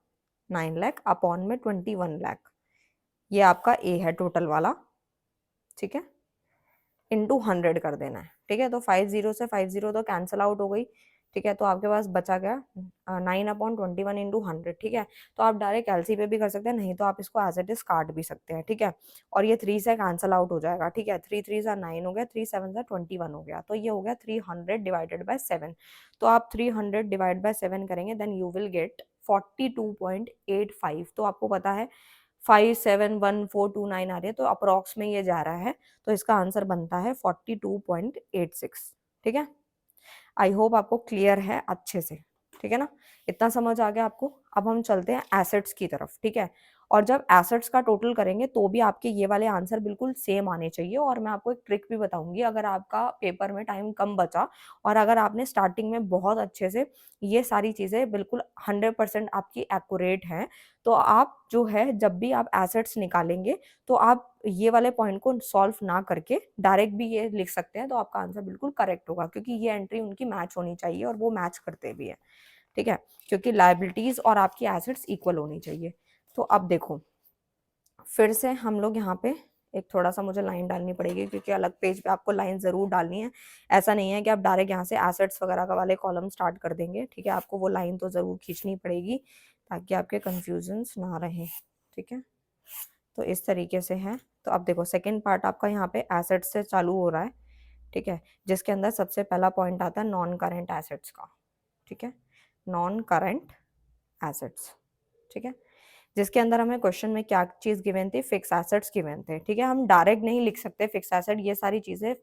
9 लाख अपॉन में 21 लाख, ये आपका ए है टोटल वाला। ठीक है, इंटू 100 कर देना है। ठीक है, तो 50 से 50 तो कैंसिल आउट हो गई। ठीक है, तो आपके पास बचा गया 9/21 इंटू 100। ठीक है, तो आप डायरेक्ट एलसी पे भी कर सकते हैं, नहीं तो आप इसको एज इट इज काट भी सकते हैं। ठीक है, और ये 3 से कैंसिल आउट हो जाएगा। ठीक है, 3 3 सा 9 हो गया, 3 7 सा 21 हो गया, तो ये हो गया 300 डिवाइडेड बाय 7। तो आप 300 डिवाइड बाय 7 करेंगे, देन यू विल गेट 42.85। तो आपको पता है 571429 आ रही है, तो अप्रोक्स में ये जा रहा है, तो इसका आंसर बनता है 42.86। ठीक है, आई होप आपको क्लियर है अच्छे से। ठीक है ना, इतना समझ आ गया आपको। अब हम चलते हैं एसेट्स की तरफ। ठीक है, और जब एसेट्स का टोटल करेंगे तो भी आपके ये वाले आंसर बिल्कुल सेम आने चाहिए। और मैं आपको एक ट्रिक भी बताऊंगी, अगर आपका पेपर में टाइम कम बचा और अगर आपने स्टार्टिंग में बहुत अच्छे से ये सारी चीजें बिल्कुल 100% आपकी एक्यूरेट हैं, तो आप जो है जब भी आप एसेट्स निकालेंगे तो आप ये वाले पॉइंट को सॉल्व ना करके डायरेक्ट भी ये लिख सकते हैं, तो आपका आंसर बिल्कुल करेक्ट होगा, क्योंकि ये एंट्री उनकी मैच होनी चाहिए और वो मैच करते भी है। ठीक है, क्योंकि लायबिलिटीज और आपकी एसेट्स इक्वल होनी चाहिए। तो अब देखो फिर से हम लोग यहाँ पे एक थोड़ा सा मुझे लाइन डालनी पड़ेगी, क्योंकि अलग पेज पे आपको लाइन जरूर डालनी है। ऐसा नहीं है कि आप डायरेक्ट यहाँ से एसेट्स वगैरह का वाले कॉलम स्टार्ट कर देंगे। ठीक है, आपको वो लाइन तो जरूर खींचनी पड़ेगी ताकि आपके कंफ्यूजन्स ना रहे। ठीक है, तो इस तरीके से है। तो अब देखो सेकेंड पार्ट आपका यहाँ पे एसेट्स से चालू हो रहा है। ठीक है, जिसके अंदर सबसे पहला पॉइंट आता है नॉन करेंट एसेट्स का। ठीक है, नॉन करेंट एसेट्स। ठीक है, जिसके अंदर हमें क्वेश्चन में क्या चीज गिवन थी, फिक्स एसेट्स गिवन थे। ठीक है, हम डायरेक्ट नहीं लिख सकते फिक्स एसेट, ये सारी चीजें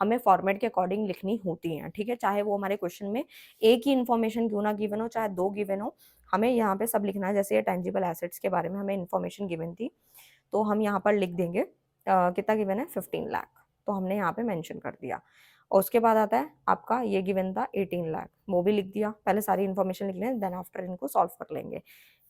हमें फॉर्मेट के अकॉर्डिंग लिखनी होती हैं। ठीक है, चाहे वो हमारे क्वेश्चन में एक ही इन्फॉर्मेशन क्यों ना गिवन हो, चाहे दो गिवन हो, हमें यहाँ पे सब लिखना है। जैसे ये टेंजिबल एसेट्स के बारे में हमें इन्फॉर्मेशन गिवन थी, तो हम यहाँ पर लिख देंगे कितना गिवन है, 15 लाख, तो हमने यहाँ पे मेंशन कर दिया। और उसके बाद आता है आपका ये गिवन था 18 लाख, वो भी लिख दिया। पहले सारी इन्फॉर्मेशन लिख लें, देन आफ्टर इनको सॉल्व कर लेंगे।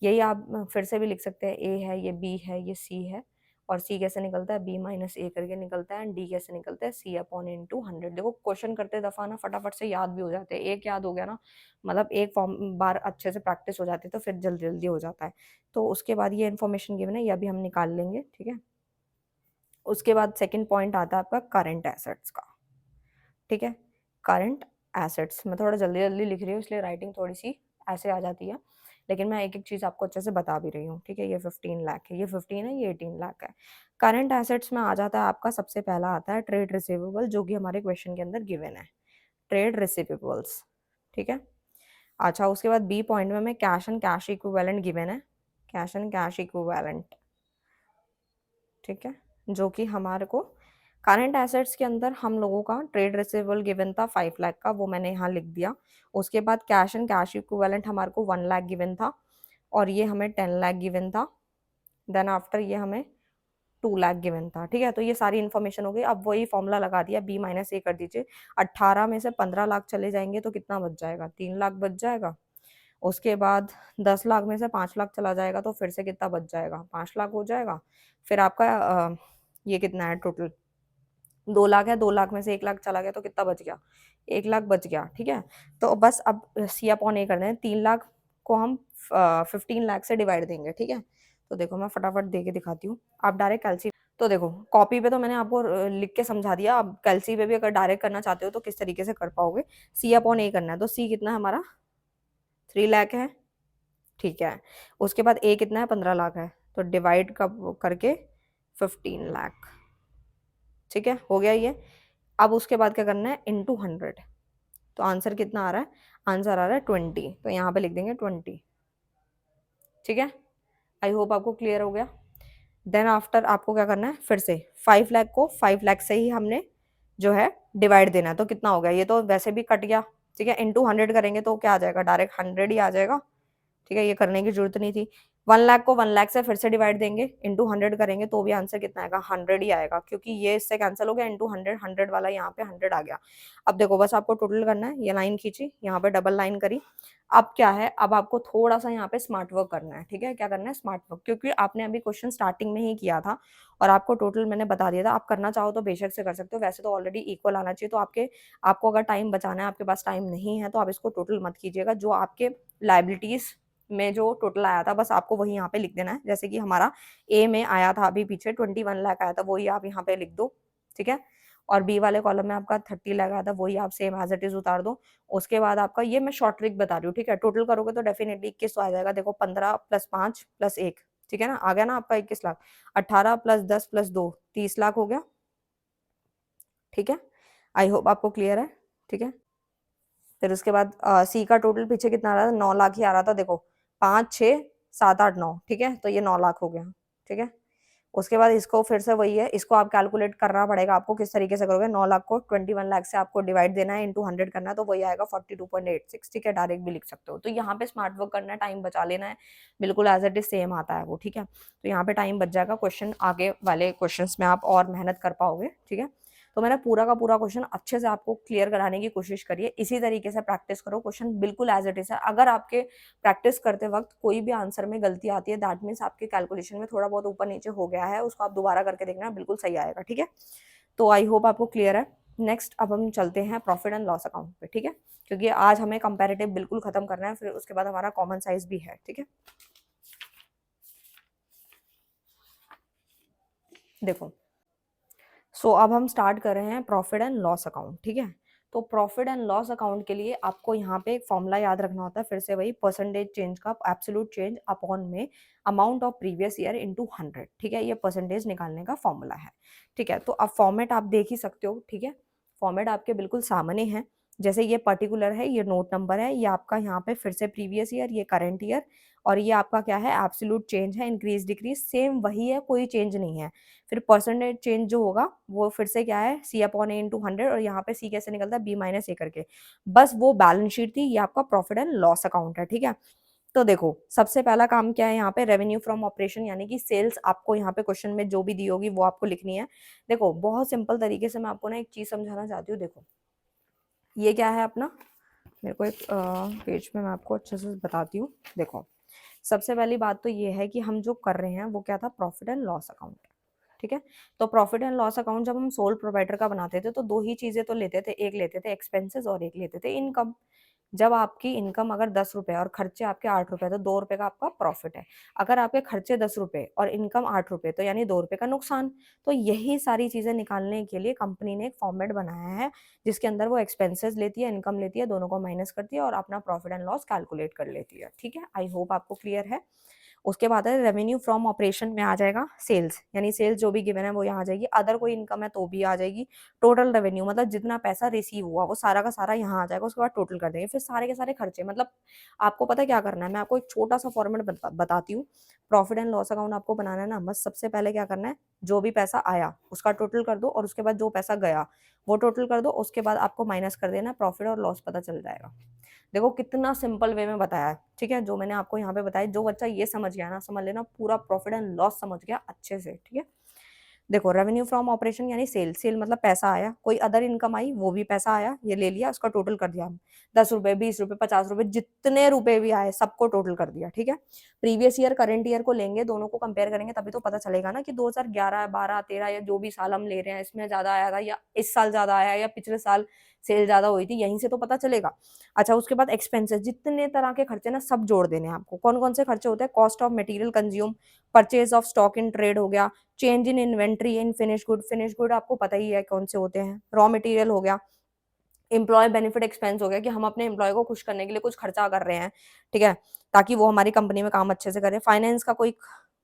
यही आप फिर से भी लिख सकते हैं, ए है, ये बी है, ये सी है, और सी कैसे निकलता है, बी माइनस ए करके निकलता है, एंड डी कैसे निकलता है, सी अपॉन इंटू 100। देखो क्वेश्चन करते दफा ना फटाफट से याद भी हो जाते हैं, एक याद हो गया ना, मतलब एक फॉर्म बार अच्छे से प्रैक्टिस हो जाती है तो फिर जल्दी जल्दी हो जाता है। तो उसके बाद ये इन्फॉर्मेशन गिवन है, ये अभी हम निकाल लेंगे। ठीक है, उसके बाद सेकंड पॉइंट आता है आपका करंट एसेट्स का। ठीक है, करंट एसेट्स मैं थोड़ा जल्दी जल्दी लिख रही हूँ, इसलिए राइटिंग थोड़ी सी ऐसे आ जाती है, लेकिन मैं एक एक चीज आपको अच्छे से बता भी रही हूँ। ठीक है, ये 15 लाख है, ये 15 है, ये 18 लाख है। करंट एसेट्स में आ जाता है आपका, सबसे पहला आता है ट्रेड रिसीवेबल, जो कि हमारे क्वेश्चन के अंदर गिवन है, ट्रेड रिसीवेबल्स। ठीक है, अच्छा उसके बाद बी पॉइंट में हमें cash and cash equivalent given है, कैश एंड कैश इक्विवेलेंट। ठीक है, जो कि हमारे को करंट एसेट्स के अंदर हम लोगों का ट्रेड रिसीवेबल गिवन था 5 लाख का, वो मैंने यहाँ लिख दिया। उसके बाद कैश एंड कैश इक्विवेलेंट हमारे को 1 लाख गिवन था, और ये हमें 10 लाख गिवन था। देन आफ्टर ये हमें 2 लाख गिवन था। ठीक है, तो ये सारी इन्फॉर्मेशन हो गई। अब वही फॉर्मूला लगा दिया, बी माइनस ए कर दीजिए। 18 में से 15 लाख चले जाएंगे तो कितना बच जाएगा, 3 लाख बच जाएगा। उसके बाद 10 लाख में से 5 लाख चला जाएगा तो फिर से कितना बच जाएगा, 5 लाख हो जाएगा। फिर आपका ये कितना है टोटल, 2 लाख है, 2 लाख में से 1 लाख चला गया तो कितना बच गया, 1 लाख बच गया। ठीक है, तो बस अब सी अपॉन ए कर दें, 3 लाख को हम 15 लाख से डिवाइड देंगे। ठीक है, तो देखो मैं फटाफट दे के दिखाती हूँ, आप डायरेक्ट कैलसी, तो देखो कॉपी पे तो मैंने आपको लिख के समझा दिया, अब कैलसी पे भी अगर डायरेक्ट करना चाहते हो तो किस तरीके से कर पाओगे। सी अपॉन ए करना है, तो सी कितना है हमारा 3 लाख है, ठीक है। उसके बाद ए कितना है, 15 लाख है, तो डिवाइड करके 15 लाख। ठीक है, हो गया ये। अब उसके बाद क्या करना है, इंटू 100। तो आंसर कितना आ रहा है, आंसर आ रहा है 20, तो यहाँ पे लिख देंगे 20। ठीक है, आई होप आपको क्लियर हो गया। देन आफ्टर आपको क्या करना है, फिर से 5 लाख को 5 लाख से ही हमने जो है डिवाइड देना है, तो कितना हो गया, ये तो वैसे भी कट गया। ठीक है, इंटू 100 करेंगे तो क्या आ जाएगा, डायरेक्ट 100 ही आ जाएगा। ठीक है, ये करने की जरूरत नहीं थी। 1 लाख को 1 लाख से फिर से डिवाइड देंगे, इंटू 100 करेंगे तो भी आंसर कितना आएगा, 100 ही आएगा, क्योंकि ये इससे कैंसिल हो गया, इंटू 100, 100 वाला यहाँ पे 100 आ गया। अब देखो बस आपको टोटल करना है, ये लाइन खींची, यहाँ पे डबल लाइन करी। अब क्या है, अब आपको थोड़ा सा यहाँ पे स्मार्ट वर्क करना है। ठीक है, क्या करना है, स्मार्ट वर्क, क्योंकि आपने अभी क्वेश्चन स्टार्टिंग में ही किया था और आपको टोटल मैंने बता दिया था। आप करना चाहो तो बेशक से कर सकते हो, वैसे तो ऑलरेडी इक्वल आना चाहिए। तो आपको अगर टाइम बचाना है, आपके पास टाइम नहीं है, तो आप इसको टोटल मत कीजिएगा। जो आपके लाइबिलिटीज में जो टोटल आया था बस आपको वही यहाँ पे लिख देना है। जैसे कि हमारा ए में आया था अभी पीछे 21 लाख आया था, वही आप यहाँ पे लिख दो। ठीक है, और बी वाले कॉलम में आपका 30 लाख आया था, वही आप सेम एज इट इज उतार दो। उसके बाद आपका, ये मैं शॉर्ट ट्रिक बता रही हूँ। ठीक है, टोटल करोगे तो डेफिनेटली 21 तो आ जाएगा। देखो 15 + 5 + 1, ठीक है ना, आ गया ना आपका 21 लाख। 18 + 10 + 2 30 लाख हो गया। ठीक है, आई होप आपको क्लियर है। ठीक है, फिर उसके बाद सी का टोटल पीछे कितना आ रहा था, 9 लाख ही आ रहा था। देखो 5 6 7 8 9, ठीक है, तो ये 9 लाख हो गया। ठीक है, उसके बाद इसको फिर से वही है, इसको आप कैलकुलेट करना पड़ेगा आपको। किस तरीके से करोगे, 9 लाख को 21 लाख से आपको डिवाइड देना है, इंटू 100 करना है, तो वही आएगा 42.86। ठीक है, डायरेक्ट भी लिख सकते हो। तो यहाँ पे स्मार्ट वर्क करना है, टाइम बचा लेना है, बिल्कुल एज इट इज सेम आता है वो। ठीक है, तो यहाँ पे टाइम बच जाएगा, क्वेश्चन आगे वाले क्वेश्चन में आप और मेहनत कर पाओगे। ठीक है, तो मैंने पूरा का पूरा क्वेश्चन अच्छे से आपको क्लियर कराने की कोशिश करी है। इसी तरीके से प्रैक्टिस करो, क्वेश्चन बिल्कुल एज इट इज है। अगर आपके प्रैक्टिस करते वक्त कोई भी आंसर में गलती आती है, दैट मीन्स आपके कैलकुलेशन में थोड़ा बहुत ऊपर नीचे हो गया है, उसको आप दोबारा करके देखना, बिल्कुल सही आएगा। ठीक है, तो आई होप आपको क्लियर है। नेक्स्ट अब हम चलते हैं प्रॉफिट एंड लॉस अकाउंट पे। ठीक है, क्योंकि आज हमें कंपैरेटिव बिल्कुल खत्म करना है, फिर उसके बाद हमारा कॉमन साइज भी है। ठीक है, देखो अब हम स्टार्ट कर रहे हैं प्रॉफिट एंड लॉस अकाउंट। ठीक है, तो प्रॉफिट एंड लॉस अकाउंट के लिए आपको यहाँ पे एक फॉर्मूला याद रखना होता है, फिर से वही परसेंटेज चेंज का, एब्सोल्यूट चेंज अपॉन में amount of previous year into 100। ठीक है, ये परसेंटेज निकालने का फॉर्मूला है। ठीक है, तो अब फॉर्मेट आप देख ही सकते हो। ठीक है, फॉर्मेट आपके बिल्कुल सामने है। जैसे ये पर्टिकुलर है, ये नोट नंबर है, ये आपका यहाँ पे फिर से प्रीवियस ईयर, ये करंट ईयर, और ये आपका क्या है, एब्सोल्यूट चेंज है, इंक्रीज डिक्रीज सेम वही है, कोई चेंज नहीं है। फिर परसेंटेज चेंज जो होगा वो फिर से क्या है, C/A इंटू 100, और यहाँ पे C कैसे निकलता है, B - A करके। बस वो बैलेंस शीट थी, ये आपका प्रॉफिट एंड लॉस अकाउंट है। ठीक है, तो देखो सबसे पहला काम क्या है, यहाँ पे रेवेन्यू फ्रॉम ऑपरेशन यानी कि सेल्स, आपको यहाँ पे क्वेश्चन में जो भी दी होगी वो आपको लिखनी है। देखो बहुत सिंपल तरीके से मैं आपको ना एक चीज समझाना चाहती हूँ। देखो ये क्या है अपना, मेरे को एक पेज में मैं आपको अच्छे से बताती हूँ। देखो सबसे पहली बात तो ये है कि हम जो कर रहे हैं वो क्या था, प्रॉफिट एंड लॉस अकाउंट। ठीक है, तो प्रॉफिट एंड लॉस अकाउंट जब हम सोल प्रोवाइडर का बनाते थे तो दो ही चीजें तो लेते थे, एक लेते थे एक्सपेंसेस और एक लेते थे इनकम। जब आपकी इनकम अगर 10 रुपए और खर्चे आपके 8 रुपए, तो 2 रुपए का आपका प्रॉफिट है। अगर आपके खर्चे 10 रुपए और इनकम 8 रुपए, तो यानी 2 रुपए का नुकसान। तो यही सारी चीजें निकालने के लिए कंपनी ने एक फॉर्मेट बनाया है, जिसके अंदर वो एक्सपेंसेस लेती है, इनकम लेती है, दोनों को माइनस करती है और अपना प्रॉफिट एंड लॉस कैलकुलेट कर लेती है। ठीक है, आई होप आपको क्लियर है। उसके बाद है रेवेन्यू फ्रॉम ऑपरेशन में आ जाएगा सेल्स, यानी सेल्स जो भी गिवन है वो यहाँ आ जाएगी। अदर कोई इनकम है तो भी आ जाएगी। टोटल रेवेन्यू मतलब जितना पैसा रिसीव हुआ वो सारा का सारा यहाँ आ जाएगा। उसके बाद टोटल कर देंगे, फिर सारे के सारे खर्चे। मतलब आपको पता है क्या करना है, मैं आपको एक छोटा सा फॉर्मेट बताती हूँ। प्रॉफिट एंड लॉस अकाउंट आपको बनाना है ना, बस सबसे पहले क्या करना है, जो भी पैसा आया उसका टोटल कर दो, और उसके बाद जो पैसा गया वो टोटल कर दो। उसके बाद आपको माइनस कर देना, प्रॉफिट और लॉस पता चल जाएगा। देखो कितना सिंपल वे में बताया है। ठीक है, जो मैंने आपको यहाँ पे बताया, जो बच्चा ये समझ गया ना, समझ लेना पूरा प्रॉफिट एंड लॉस समझ गया अच्छे से। ठीक है, देखो रेवेन्यू फ्रॉम ऑपरेशन यानी सेल, सेल मतलब पैसा आया, कोई अदर इनकम आई वो भी पैसा आया, ये ले लिया, उसका टोटल कर दिया हम। 10 रुपए, 20 रुपए, 50 रुपए, जितने रुपए भी आए सबको टोटल कर दिया। ठीक है, प्रीवियस ईयर करंट ईयर को लेंगे, दोनों को कंपेयर करेंगे, तभी तो पता चलेगा ना कि 2011 12 13 या जो भी साल हम ले रहे हैं इसमें ज्यादा आया था या इस साल ज्यादा आया या पिछले साल सेल ज्यादा हुई थी, यहीं से तो पता चलेगा। अच्छा, उसके बाद एक्सपेंसेस, जितने तरह के खर्चे ना सब जोड़ देने हैं आपको। कौन कौन से खर्चे होते हैं, cost of material consume, purchase of stock in trade हो गया, change in inventory in finish good, finish good आपको पता ही है कौन से होते हैं, रॉ मटेरियल हो गया, एम्प्लॉय बेनिफिट एक्सपेंस हो गया कि हम अपने एम्प्लॉय को खुश करने के लिए कुछ खर्चा कर रहे हैं, ठीक है, ताकि वो हमारी कंपनी में काम अच्छे से करे। फाइनेंस का कोई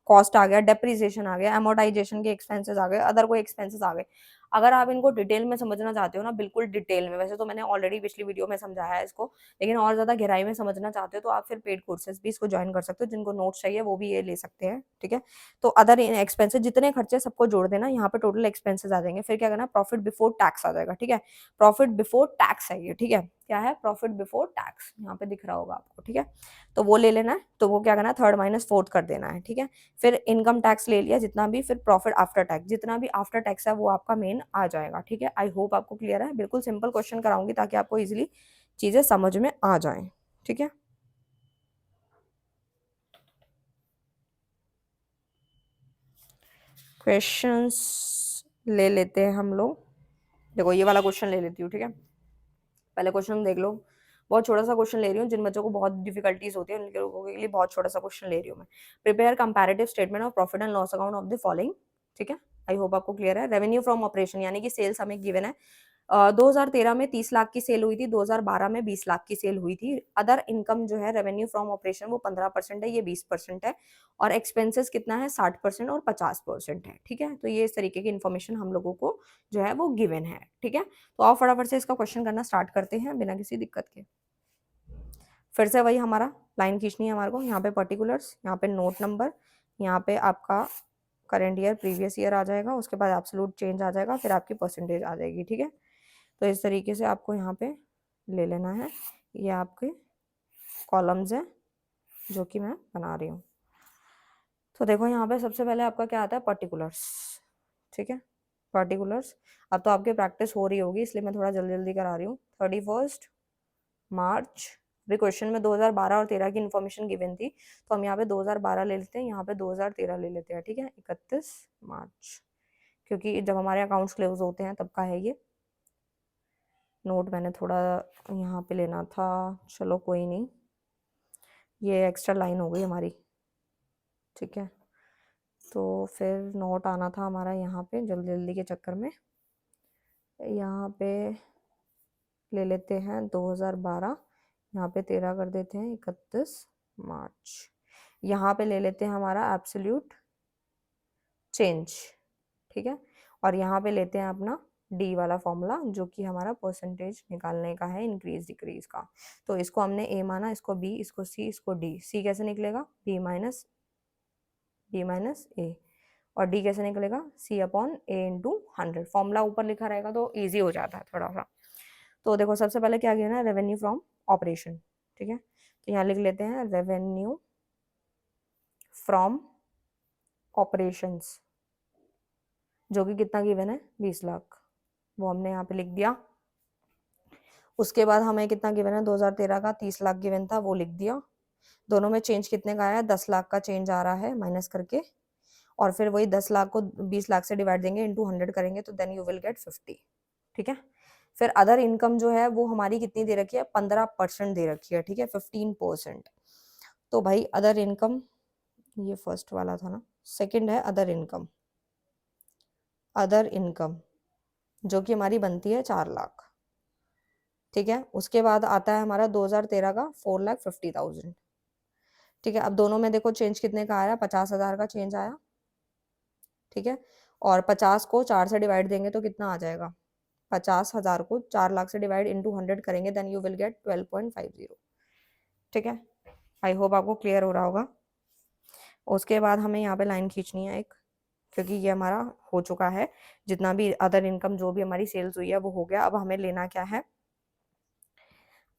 कॉस्ट आ गया, डेप्रिसिएशन आ गया, एमोर्टाइजेशन के एक्सपेंसेस आ गए, अदर कोई एक्सपेंसेस आ गए। अगर आप इनको डिटेल में समझना चाहते हो ना, बिल्कुल डिटेल में, वैसे तो मैंने ऑलरेडी पिछली वीडियो में समझाया है इसको, लेकिन और ज्यादा गहराई में समझना चाहते हो तो आप फिर पेड कोर्सेज भी इसको ज्वाइन कर सकते हो। जिनको नोट्स चाहिए वो भी ये ले सकते हैं, ठीक है। तो अदर एक्सपेंसेस जितने खर्चे सबको जोड़ देना, यहाँ पे टोटल एक्सपेंसेस आ जाएंगे। फिर क्या करना, प्रॉफिट बिफोर टैक्स आ जाएगा, ठीक है। प्रॉफिट बिफोर टैक्स है ये, ठीक है। क्या है, प्रॉफिट बिफोर टैक्स, यहाँ पे दिख रहा होगा आपको, ठीक है। तो वो ले लेना है, तो वो क्या करना है, थर्ड माइनस फोर्थ कर देना है, ठीक है। फिर इनकम टैक्स ले लिया जितना भी, फिर प्रॉफिट आफ्टर टैक्स जितना भी आफ्टर टैक्स है वो आपका मेन आ जाएगा, ठीक है। आई होप आपको क्लियर है। बिल्कुल सिंपल क्वेश्चन कराऊंगी ताकि आपको इजिली चीजें समझ में आ जाएं, ठीक है। क्वेश्चंस ले लेते हैं हम लोग। देखो ये वाला क्वेश्चन ले लेती हूँ, ठीक है। पहले क्वेश्चन देख लो। बहुत छोटा सा क्वेश्चन ले रही हूँ, जिन बच्चों को बहुत डिफिकल्टीज होती है उनके लोगों के लिए बहुत छोटा सा क्वेश्चन ले रही हूँ मैं। Prepare comparative statement of profit and loss account of the following, ठीक है। आई होप आपको क्लियर है। रेवेन्यू फ्रॉम ऑपरेशन यानी कि सेल्स हमें गिवन है। 2013 में 30 लाख की सेल हुई थी, 2012 में 20 लाख की सेल हुई थी। अदर इनकम जो है रेवेन्यू फ्रॉम ऑपरेशन वो 15% है, ये 20% है। और एक्सपेंसेस कितना है, 60% और 50% है, ठीक है। तो ये इस तरीके की इन्फॉर्मेशन हम लोगों को जो है वो गिवन है, ठीक है। तो आप फटाफट से इसका क्वेश्चन करना स्टार्ट करते हैं बिना किसी दिक्कत के। फिर से वही हमारा लाइन खींचनी है हमारे को। यहाँ पे पर्टिकुलर्स, यहाँ पे नोट नंबर, यहाँ पे आपका करंट ईयर प्रीवियस ईयर आ जाएगा, उसके बाद एब्सोल्यूट चेंज आ जाएगा, फिर आपकी परसेंटेज आ जाएगी, ठीक है। तो इस तरीके से आपको यहाँ पे ले लेना है। ये आपके कॉलम्स हैं जो कि मैं बना रही हूँ। तो देखो यहाँ पे सबसे पहले आपका क्या आता है, पर्टिकुलर्स, ठीक है। पर्टिकुलर्स अब तो आपकी प्रैक्टिस हो रही होगी इसलिए मैं थोड़ा जल्दी जल्दी करा रही हूँ। 31 मार्च, अभी क्वेश्चन में 2012 और 13 की इन्फॉर्मेशन गिवन थी, तो हम यहाँ पे 2012 ले लेते हैं, यहाँ पे 2013 ले लेते हैं, ठीक है। 31 मार्च, क्योंकि जब हमारे अकाउंट्स क्लोज होते हैं तब का है ये। नोट मैंने थोड़ा यहाँ पे लेना था, चलो कोई नहीं, ये एक्स्ट्रा लाइन हो गई हमारी, ठीक है। तो फिर नोट आना था हमारा यहाँ पे जल्दी जल्दी के चक्कर में। यहाँ पे ले लेते हैं 2012, यहाँ पे 13 कर देते हैं, 31 मार्च। यहाँ पे ले लेते हैं हमारा एब्सोल्यूट चेंज, ठीक है। और यहाँ पे लेते हैं अपना डी वाला फॉर्मूला जो कि हमारा परसेंटेज निकालने का है, इंक्रीज डिक्रीज का। तो इसको हमने ए माना, इसको बी, इसको सी, इसको डी। सी कैसे निकलेगा, बी माइनस ए, और डी कैसे निकलेगा, सी अपॉन ए इंटू 100। फॉर्मूला ऊपर लिखा रहेगा तो ईजी हो जाता है थोड़ा सा। तो देखो सबसे पहले क्या किया ना, रेवेन्यू फ्रॉम ऑपरेशन, ठीक है। तो यहाँ लिख लेते हैं रेवेन्यू फ्रॉम ऑपरेशंस, जो कि कितना गिवन है, 20 लाख, वो हमने यहाँ पे लिख दिया। उसके बाद हमें कितना गिवन है, 2013 का 30 लाख गिवन था, वो लिख दिया। दोनों में चेंज कितने का आया है, 10 लाख का चेंज आ रहा है माइनस करके, और फिर वही 10 लाख को 20 लाख से डिवाइड देंगे, इंटू 100 करेंगे, तो देन यू विल गेट 50, ठीक है। फिर अदर इनकम जो है वो हमारी कितनी दे रखी है, 15% दे रखी है, ठीक है, 15%। तो भाई अदर इनकम, ये फर्स्ट वाला था ना, सेकंड है अदर इनकम। अदर इनकम जो कि हमारी बनती है 4 लाख, ठीक है। उसके बाद आता है हमारा 2013 का 4,50,000, ठीक है। अब दोनों में देखो चेंज कितने का आया, 50,000 का चेंज आया, ठीक है। और 50 को 4 से डिवाइड देंगे तो कितना आ जाएगा, 50,000 को 4 लाख से डिवाइड इंटू 100 करेंगे, देन यू विल गेट 12.50, ठीक है। आई होप आपको क्लियर हो रहा होगा। उसके बाद हमें यहाँ पे लाइन खींचनी है एक, क्योंकि ये हमारा हो चुका है, जितना भी अदर इनकम जो भी हमारी सेल्स हुई है वो हो गया। अब हमें लेना क्या है,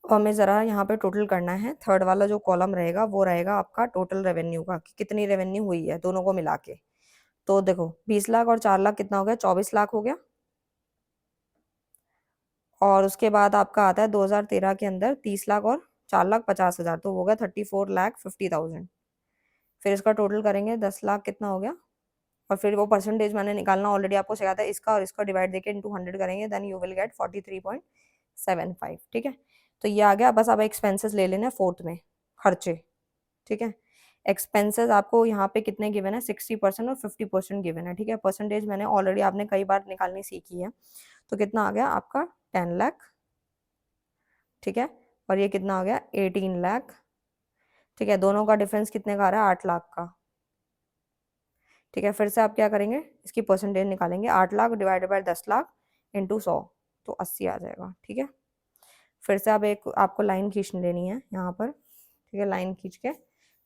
और हमें जरा यहाँ पे टोटल करना है। थर्ड वाला जो कॉलम रहेगा वो रहेगा आपका टोटल रेवेन्यू का, कि कितनी रेवेन्यू हुई है दोनों को मिला के। तो देखो 20 लाख और 4 लाख कितना हो गया, 24 लाख हो गया। और उसके बाद आपका आता है 2013 के अंदर 30 लाख और 4,50,000, तो हो गया 34,50,000। फिर इसका टोटल करेंगे, 10 लाख कितना हो गया, और फिर वो परसेंटेज मैंने निकालना ऑलरेडी आपको सिखाया था, इसका और इसका डिवाइड देके इंटू 100 करेंगे, देन यू विल गेट 43.75, ठीक है। तो ये आ गया। बस अब एक्सपेंसेस ले लेना फोर्थ में, खर्चे, ठीक है। एक्सपेंसेस आपको यहाँ पे कितने गिवन है, 60% और 50% गिवन है, ठीक है। परसेंटेज मैंने ऑलरेडी आपने कई बार निकालनी सीखी है। तो कितना आ गया आपका, 10 लाख ठीक है, और ये कितना आ गया 18 लाख। ठीक है, दोनों का डिफरेंस कितने का आ रहा है 8 लाख का। ठीक है, फिर से आप क्या करेंगे, इसकी परसेंटेज निकालेंगे, 8 lakh divided by 10 lakh into 100, तो 80 आ जाएगा। ठीक है, फिर से आप एक आपको लाइन खींच लेनी है यहाँ पर। ठीक है, लाइन खींच के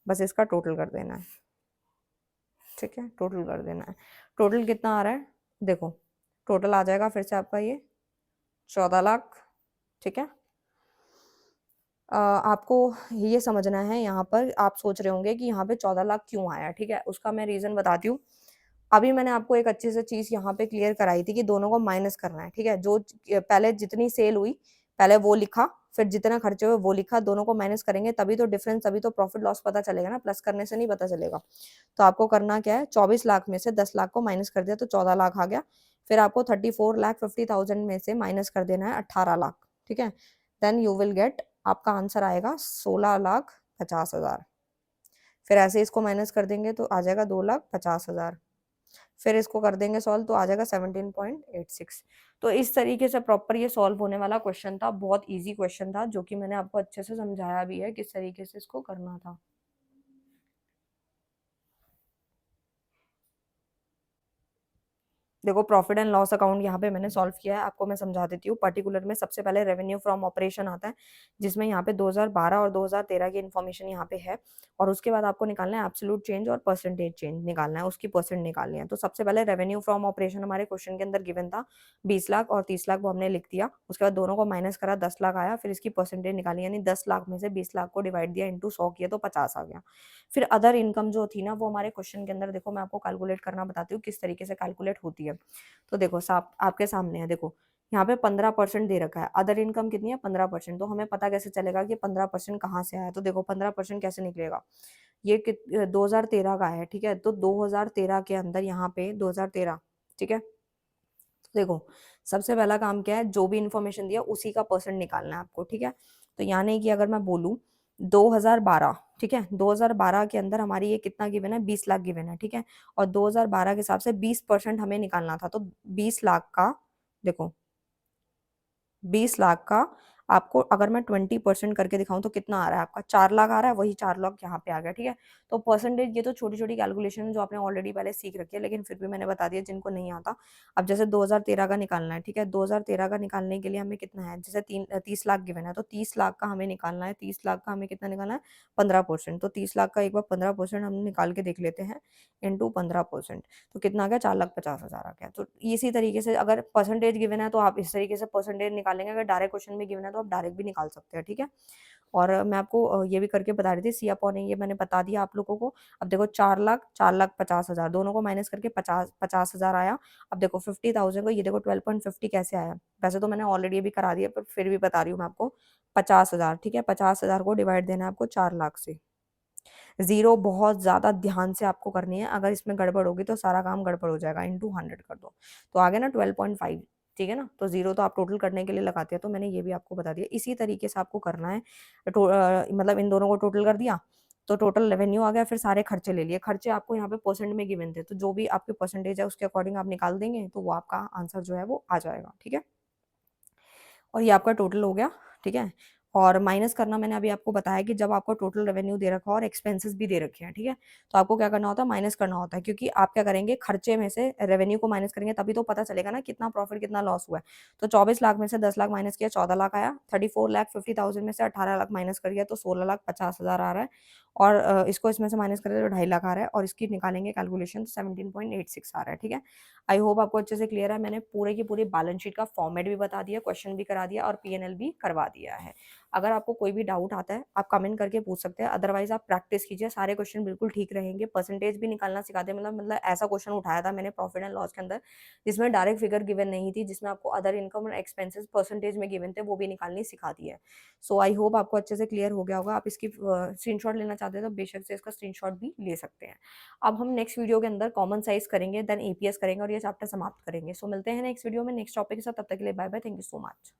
बस इसका टोटल कर देना है। ठीक है, टोटल कर देना है। टोटल कितना आ रहा है देखो, टोटल आ जाएगा फिर से आपका ये 14 लाख। ठीक है, आपको ये समझना है, यहाँ पर आप सोच रहे होंगे कि यहाँ पे 14 लाख क्यों आया। ठीक है, उसका मैं रीजन बताती हूँ। अभी मैंने आपको एक अच्छी सी चीज यहाँ पे क्लियर कराई थी कि दोनों को माइनस करना है। ठीक है, जो पहले जितनी सेल हुई पहले वो लिखा, फिर जितना खर्चे हुए वो लिखा, दोनों को माइनस करेंगे तभी तो डिफरेंस, तभी तो प्रॉफिट लॉस पता चलेगा ना, प्लस करने से नहीं पता चलेगा। तो आपको करना क्या है, 24 लाख में से 10 लाख को माइनस कर दिया तो 14 लाख आ गया। फिर आपको 34,50,000 में से माइनस कर देना है 18 लाख। ठीक है, देन यू विल गेट, आपका आंसर आएगा 16,50,000। फिर ऐसे इसको माइनस कर देंगे तो आ जाएगा 2,50,000। फिर इसको कर देंगे सॉल्व तो आ जाएगा 17.86। तो इस तरीके से प्रॉपर ये सॉल्व होने वाला क्वेश्चन था, बहुत इजी क्वेश्चन था, जो कि मैंने आपको अच्छे से समझाया भी है किस तरीके से इसको करना था। देखो, प्रॉफिट एंड लॉस अकाउंट यहाँ पे मैंने सॉल्व किया है, आपको मैं समझा देती हूँ। पर्टिकुलर में सबसे पहले रेवेन्यू फ्रॉम ऑपरेशन आता है, जिसमें यहाँ पे 2012 और 2013 की इन्फॉर्मेशन यहाँ पे है, और उसके बाद आपको निकालना है एब्सोल्यूट चेंज और परसेंटेज चेंज निकालना है, उसकी परसेंट निकालनी है। तो सबसे पहले रेवेन्यू फ्रॉम ऑपरेशन हमारे क्वेश्चन के अंदर गिवन था 20 लाख और 30 लाख, वो हमने लिख दिया। उसके बाद दोनों को माइनस करा, 10 लाख आया, फिर इसकी परसेंटेज निकाली, यानी 10 लाख में से 20 लाख को डिवाइड दिया इंटू 100 किया तो 50 आ गया। फिर अदर इनकम जो थी ना, वो हमारे क्वेश्चन के अंदर, देखो मैं आपको कैलकुलेट करना बताती हूँ किस तरीके से कैलकुलेट होती है। तो देखो आपके सामने है, देखो यहाँ पे 15% दे रखा है, अदर इनकम कितनी है 15%। तो हमें पता कैसे चलेगा कि 15% कहाँ से आया, तो देखो 15% कैसे निकलेगा, ये 2013 का है। ठीक है, तो 2013 के अंदर यहाँ पे 2013, ठीक है, तो देखो सबसे पहला काम क्या है, जो भी इंफॉर्मेशन दिया उसी का परसेंट निकालना है आपको। ठीक है, तो यानी कि अगर मैं बोलूँ 2012, ठीक है, 2012 के अंदर हमारी ये कितना गिवन है, 20 लाख गिवन है। ठीक है, और 2012 के हिसाब से 20% हमें निकालना था, तो 20 लाख का, देखो 20 लाख का आपको अगर मैं 20% करके दिखाऊं तो कितना आ रहा है आपका, 4 लाख आ रहा है, वही 4 लाख यहाँ पे आ गया। ठीक है, तो परसेंटेज, ये तो छोटी छोटी कैलकुलेशन जो आपने ऑलरेडी पहले सीख रखी है, लेकिन फिर भी मैंने बता दिया जिनको नहीं आता। अब जैसे 2013 का निकालना है, ठीक है, 2013 का निकालने के लिए हमें कितना है, जैसे 30 लाख गिवन है, तो 30 लाख का हमें निकालना है, 30 लाख का हमें कितना निकालना है 15%। तो 30 लाख का एक बार 15% हम निकाल के देख लेते हैं, इंटू 15%, तो कितना आ गया 4,50,000 आ गया। तो इसी तरीके से अगर परसेंटेज गिवन है तो आप इस तरीके से परसेंटेज निकालेंगे, अगर डायरेक्ट क्वेश्चन में गिवन है तो आप डायरेक्ट भी निकाल सकते हैं। ठीक है, और मैं आपको ये भी करके बता रही थी, सी अपॉन ये मैंने बता दिया आप लोगों को। अब देखो 4,50,000 दोनों को माइनस करके 50,000 आया। अब देखो 50,000 को, ये देखो 12.50 कैसे आया, वैसे तो मैंने ऑलरेडी भी करा दिया पर फिर भी बता रही हूँ मैं आपको, 50,000। ठीक है, 50,000 को डिवाइड देना है आपको 4 लाख से। जीरो बहुत ज्यादा ध्यान से आपको करनी है, अगर इसमें गड़बड़ होगी तो सारा काम गड़बड़ हो जाएगा। इंटू 100 कर दो तो आगे ना 12.5। ठीक है ना, तो जीरो तो आप टोटल करने के लिए लगाते हैं, तो मैंने ये भी आपको बता दिया। इसी तरीके से आपको करना है, मतलब इन दोनों को टोटल कर दिया तो टोटल रेवेन्यू आ गया, फिर सारे खर्चे ले लिए। खर्चे आपको यहाँ पे परसेंट में गिवन थे, तो जो भी आपके परसेंटेज है उसके अकॉर्डिंग आप निकाल देंगे तो वो आपका आंसर जो है वो आ जाएगा। ठीक है, और ये आपका टोटल हो गया। ठीक है, और माइनस करना मैंने अभी आपको बताया कि जब आपको टोटल रेवेन्यू दे रखा हो और एक्सपेंसेस भी दे रखे हैं, ठीक है, तो आपको क्या करना होता है, माइनस करना होता है, क्योंकि आप क्या करेंगे, खर्चे में से रेवेन्यू को माइनस करेंगे तभी तो पता चलेगा ना कितना प्रॉफिट कितना लॉस हुआ है। तो 24 लाख में से 10 लाख माइनस किया, 14 लाख आया। 34,50,000 में से 18 लाख माइनस कर दिया तो 16,50,000 आ रहा है, और इसको इसमें से माइनस करें तो 2.5 लाख आ रहा है, और इसकी निकालेंगे कैलकुलेशन तो 17.86 आ रहा है। ठीक है, आई होप आपको अच्छे से क्लियर है। मैंने पूरे की पूरी बैलेंस शीट का फॉर्मेट भी बता दिया, क्वेश्चन भी करा दिया और पीएनएल भी करवा दिया है। अगर आपको कोई भी डाउट आता है आप कमेंट करके पूछ सकते हैं, अदरवाइज आप प्रैक्टिस कीजिए, सारे क्वेश्चन बिल्कुल ठीक रहेंगे। परसेंटेज भी निकालना सिखाते हैं, मतलब ऐसा क्वेश्चन उठाया था मैंने प्रॉफिट एंड लॉस के अंदर जिसमें डायरेक्ट फिगर गिवन नहीं थी, जिसमें आपको अदर इनकम और एक्सपेंसेस परसेंटेज में गिवन थे, वो भी निकालनी सिखाती है। सो आई होप आपको अच्छे से क्लियर हो गया होगा। आप इसकी स्क्रीनशॉट लेना चाहते हैं तो बेशक से इसका स्क्रीनशॉट भी ले सकते हैं। अब हम नेक्स्ट वीडियो के अंदर कॉमन साइज करेंगे, देन एपीएस करेंगे और ये चैप्टर समाप्त करेंगे। सो मिलते हैं नेक्स्ट वीडियो में नेक्स्ट टॉपिक के साथ, तब तक के लिए bye bye, thank you so much.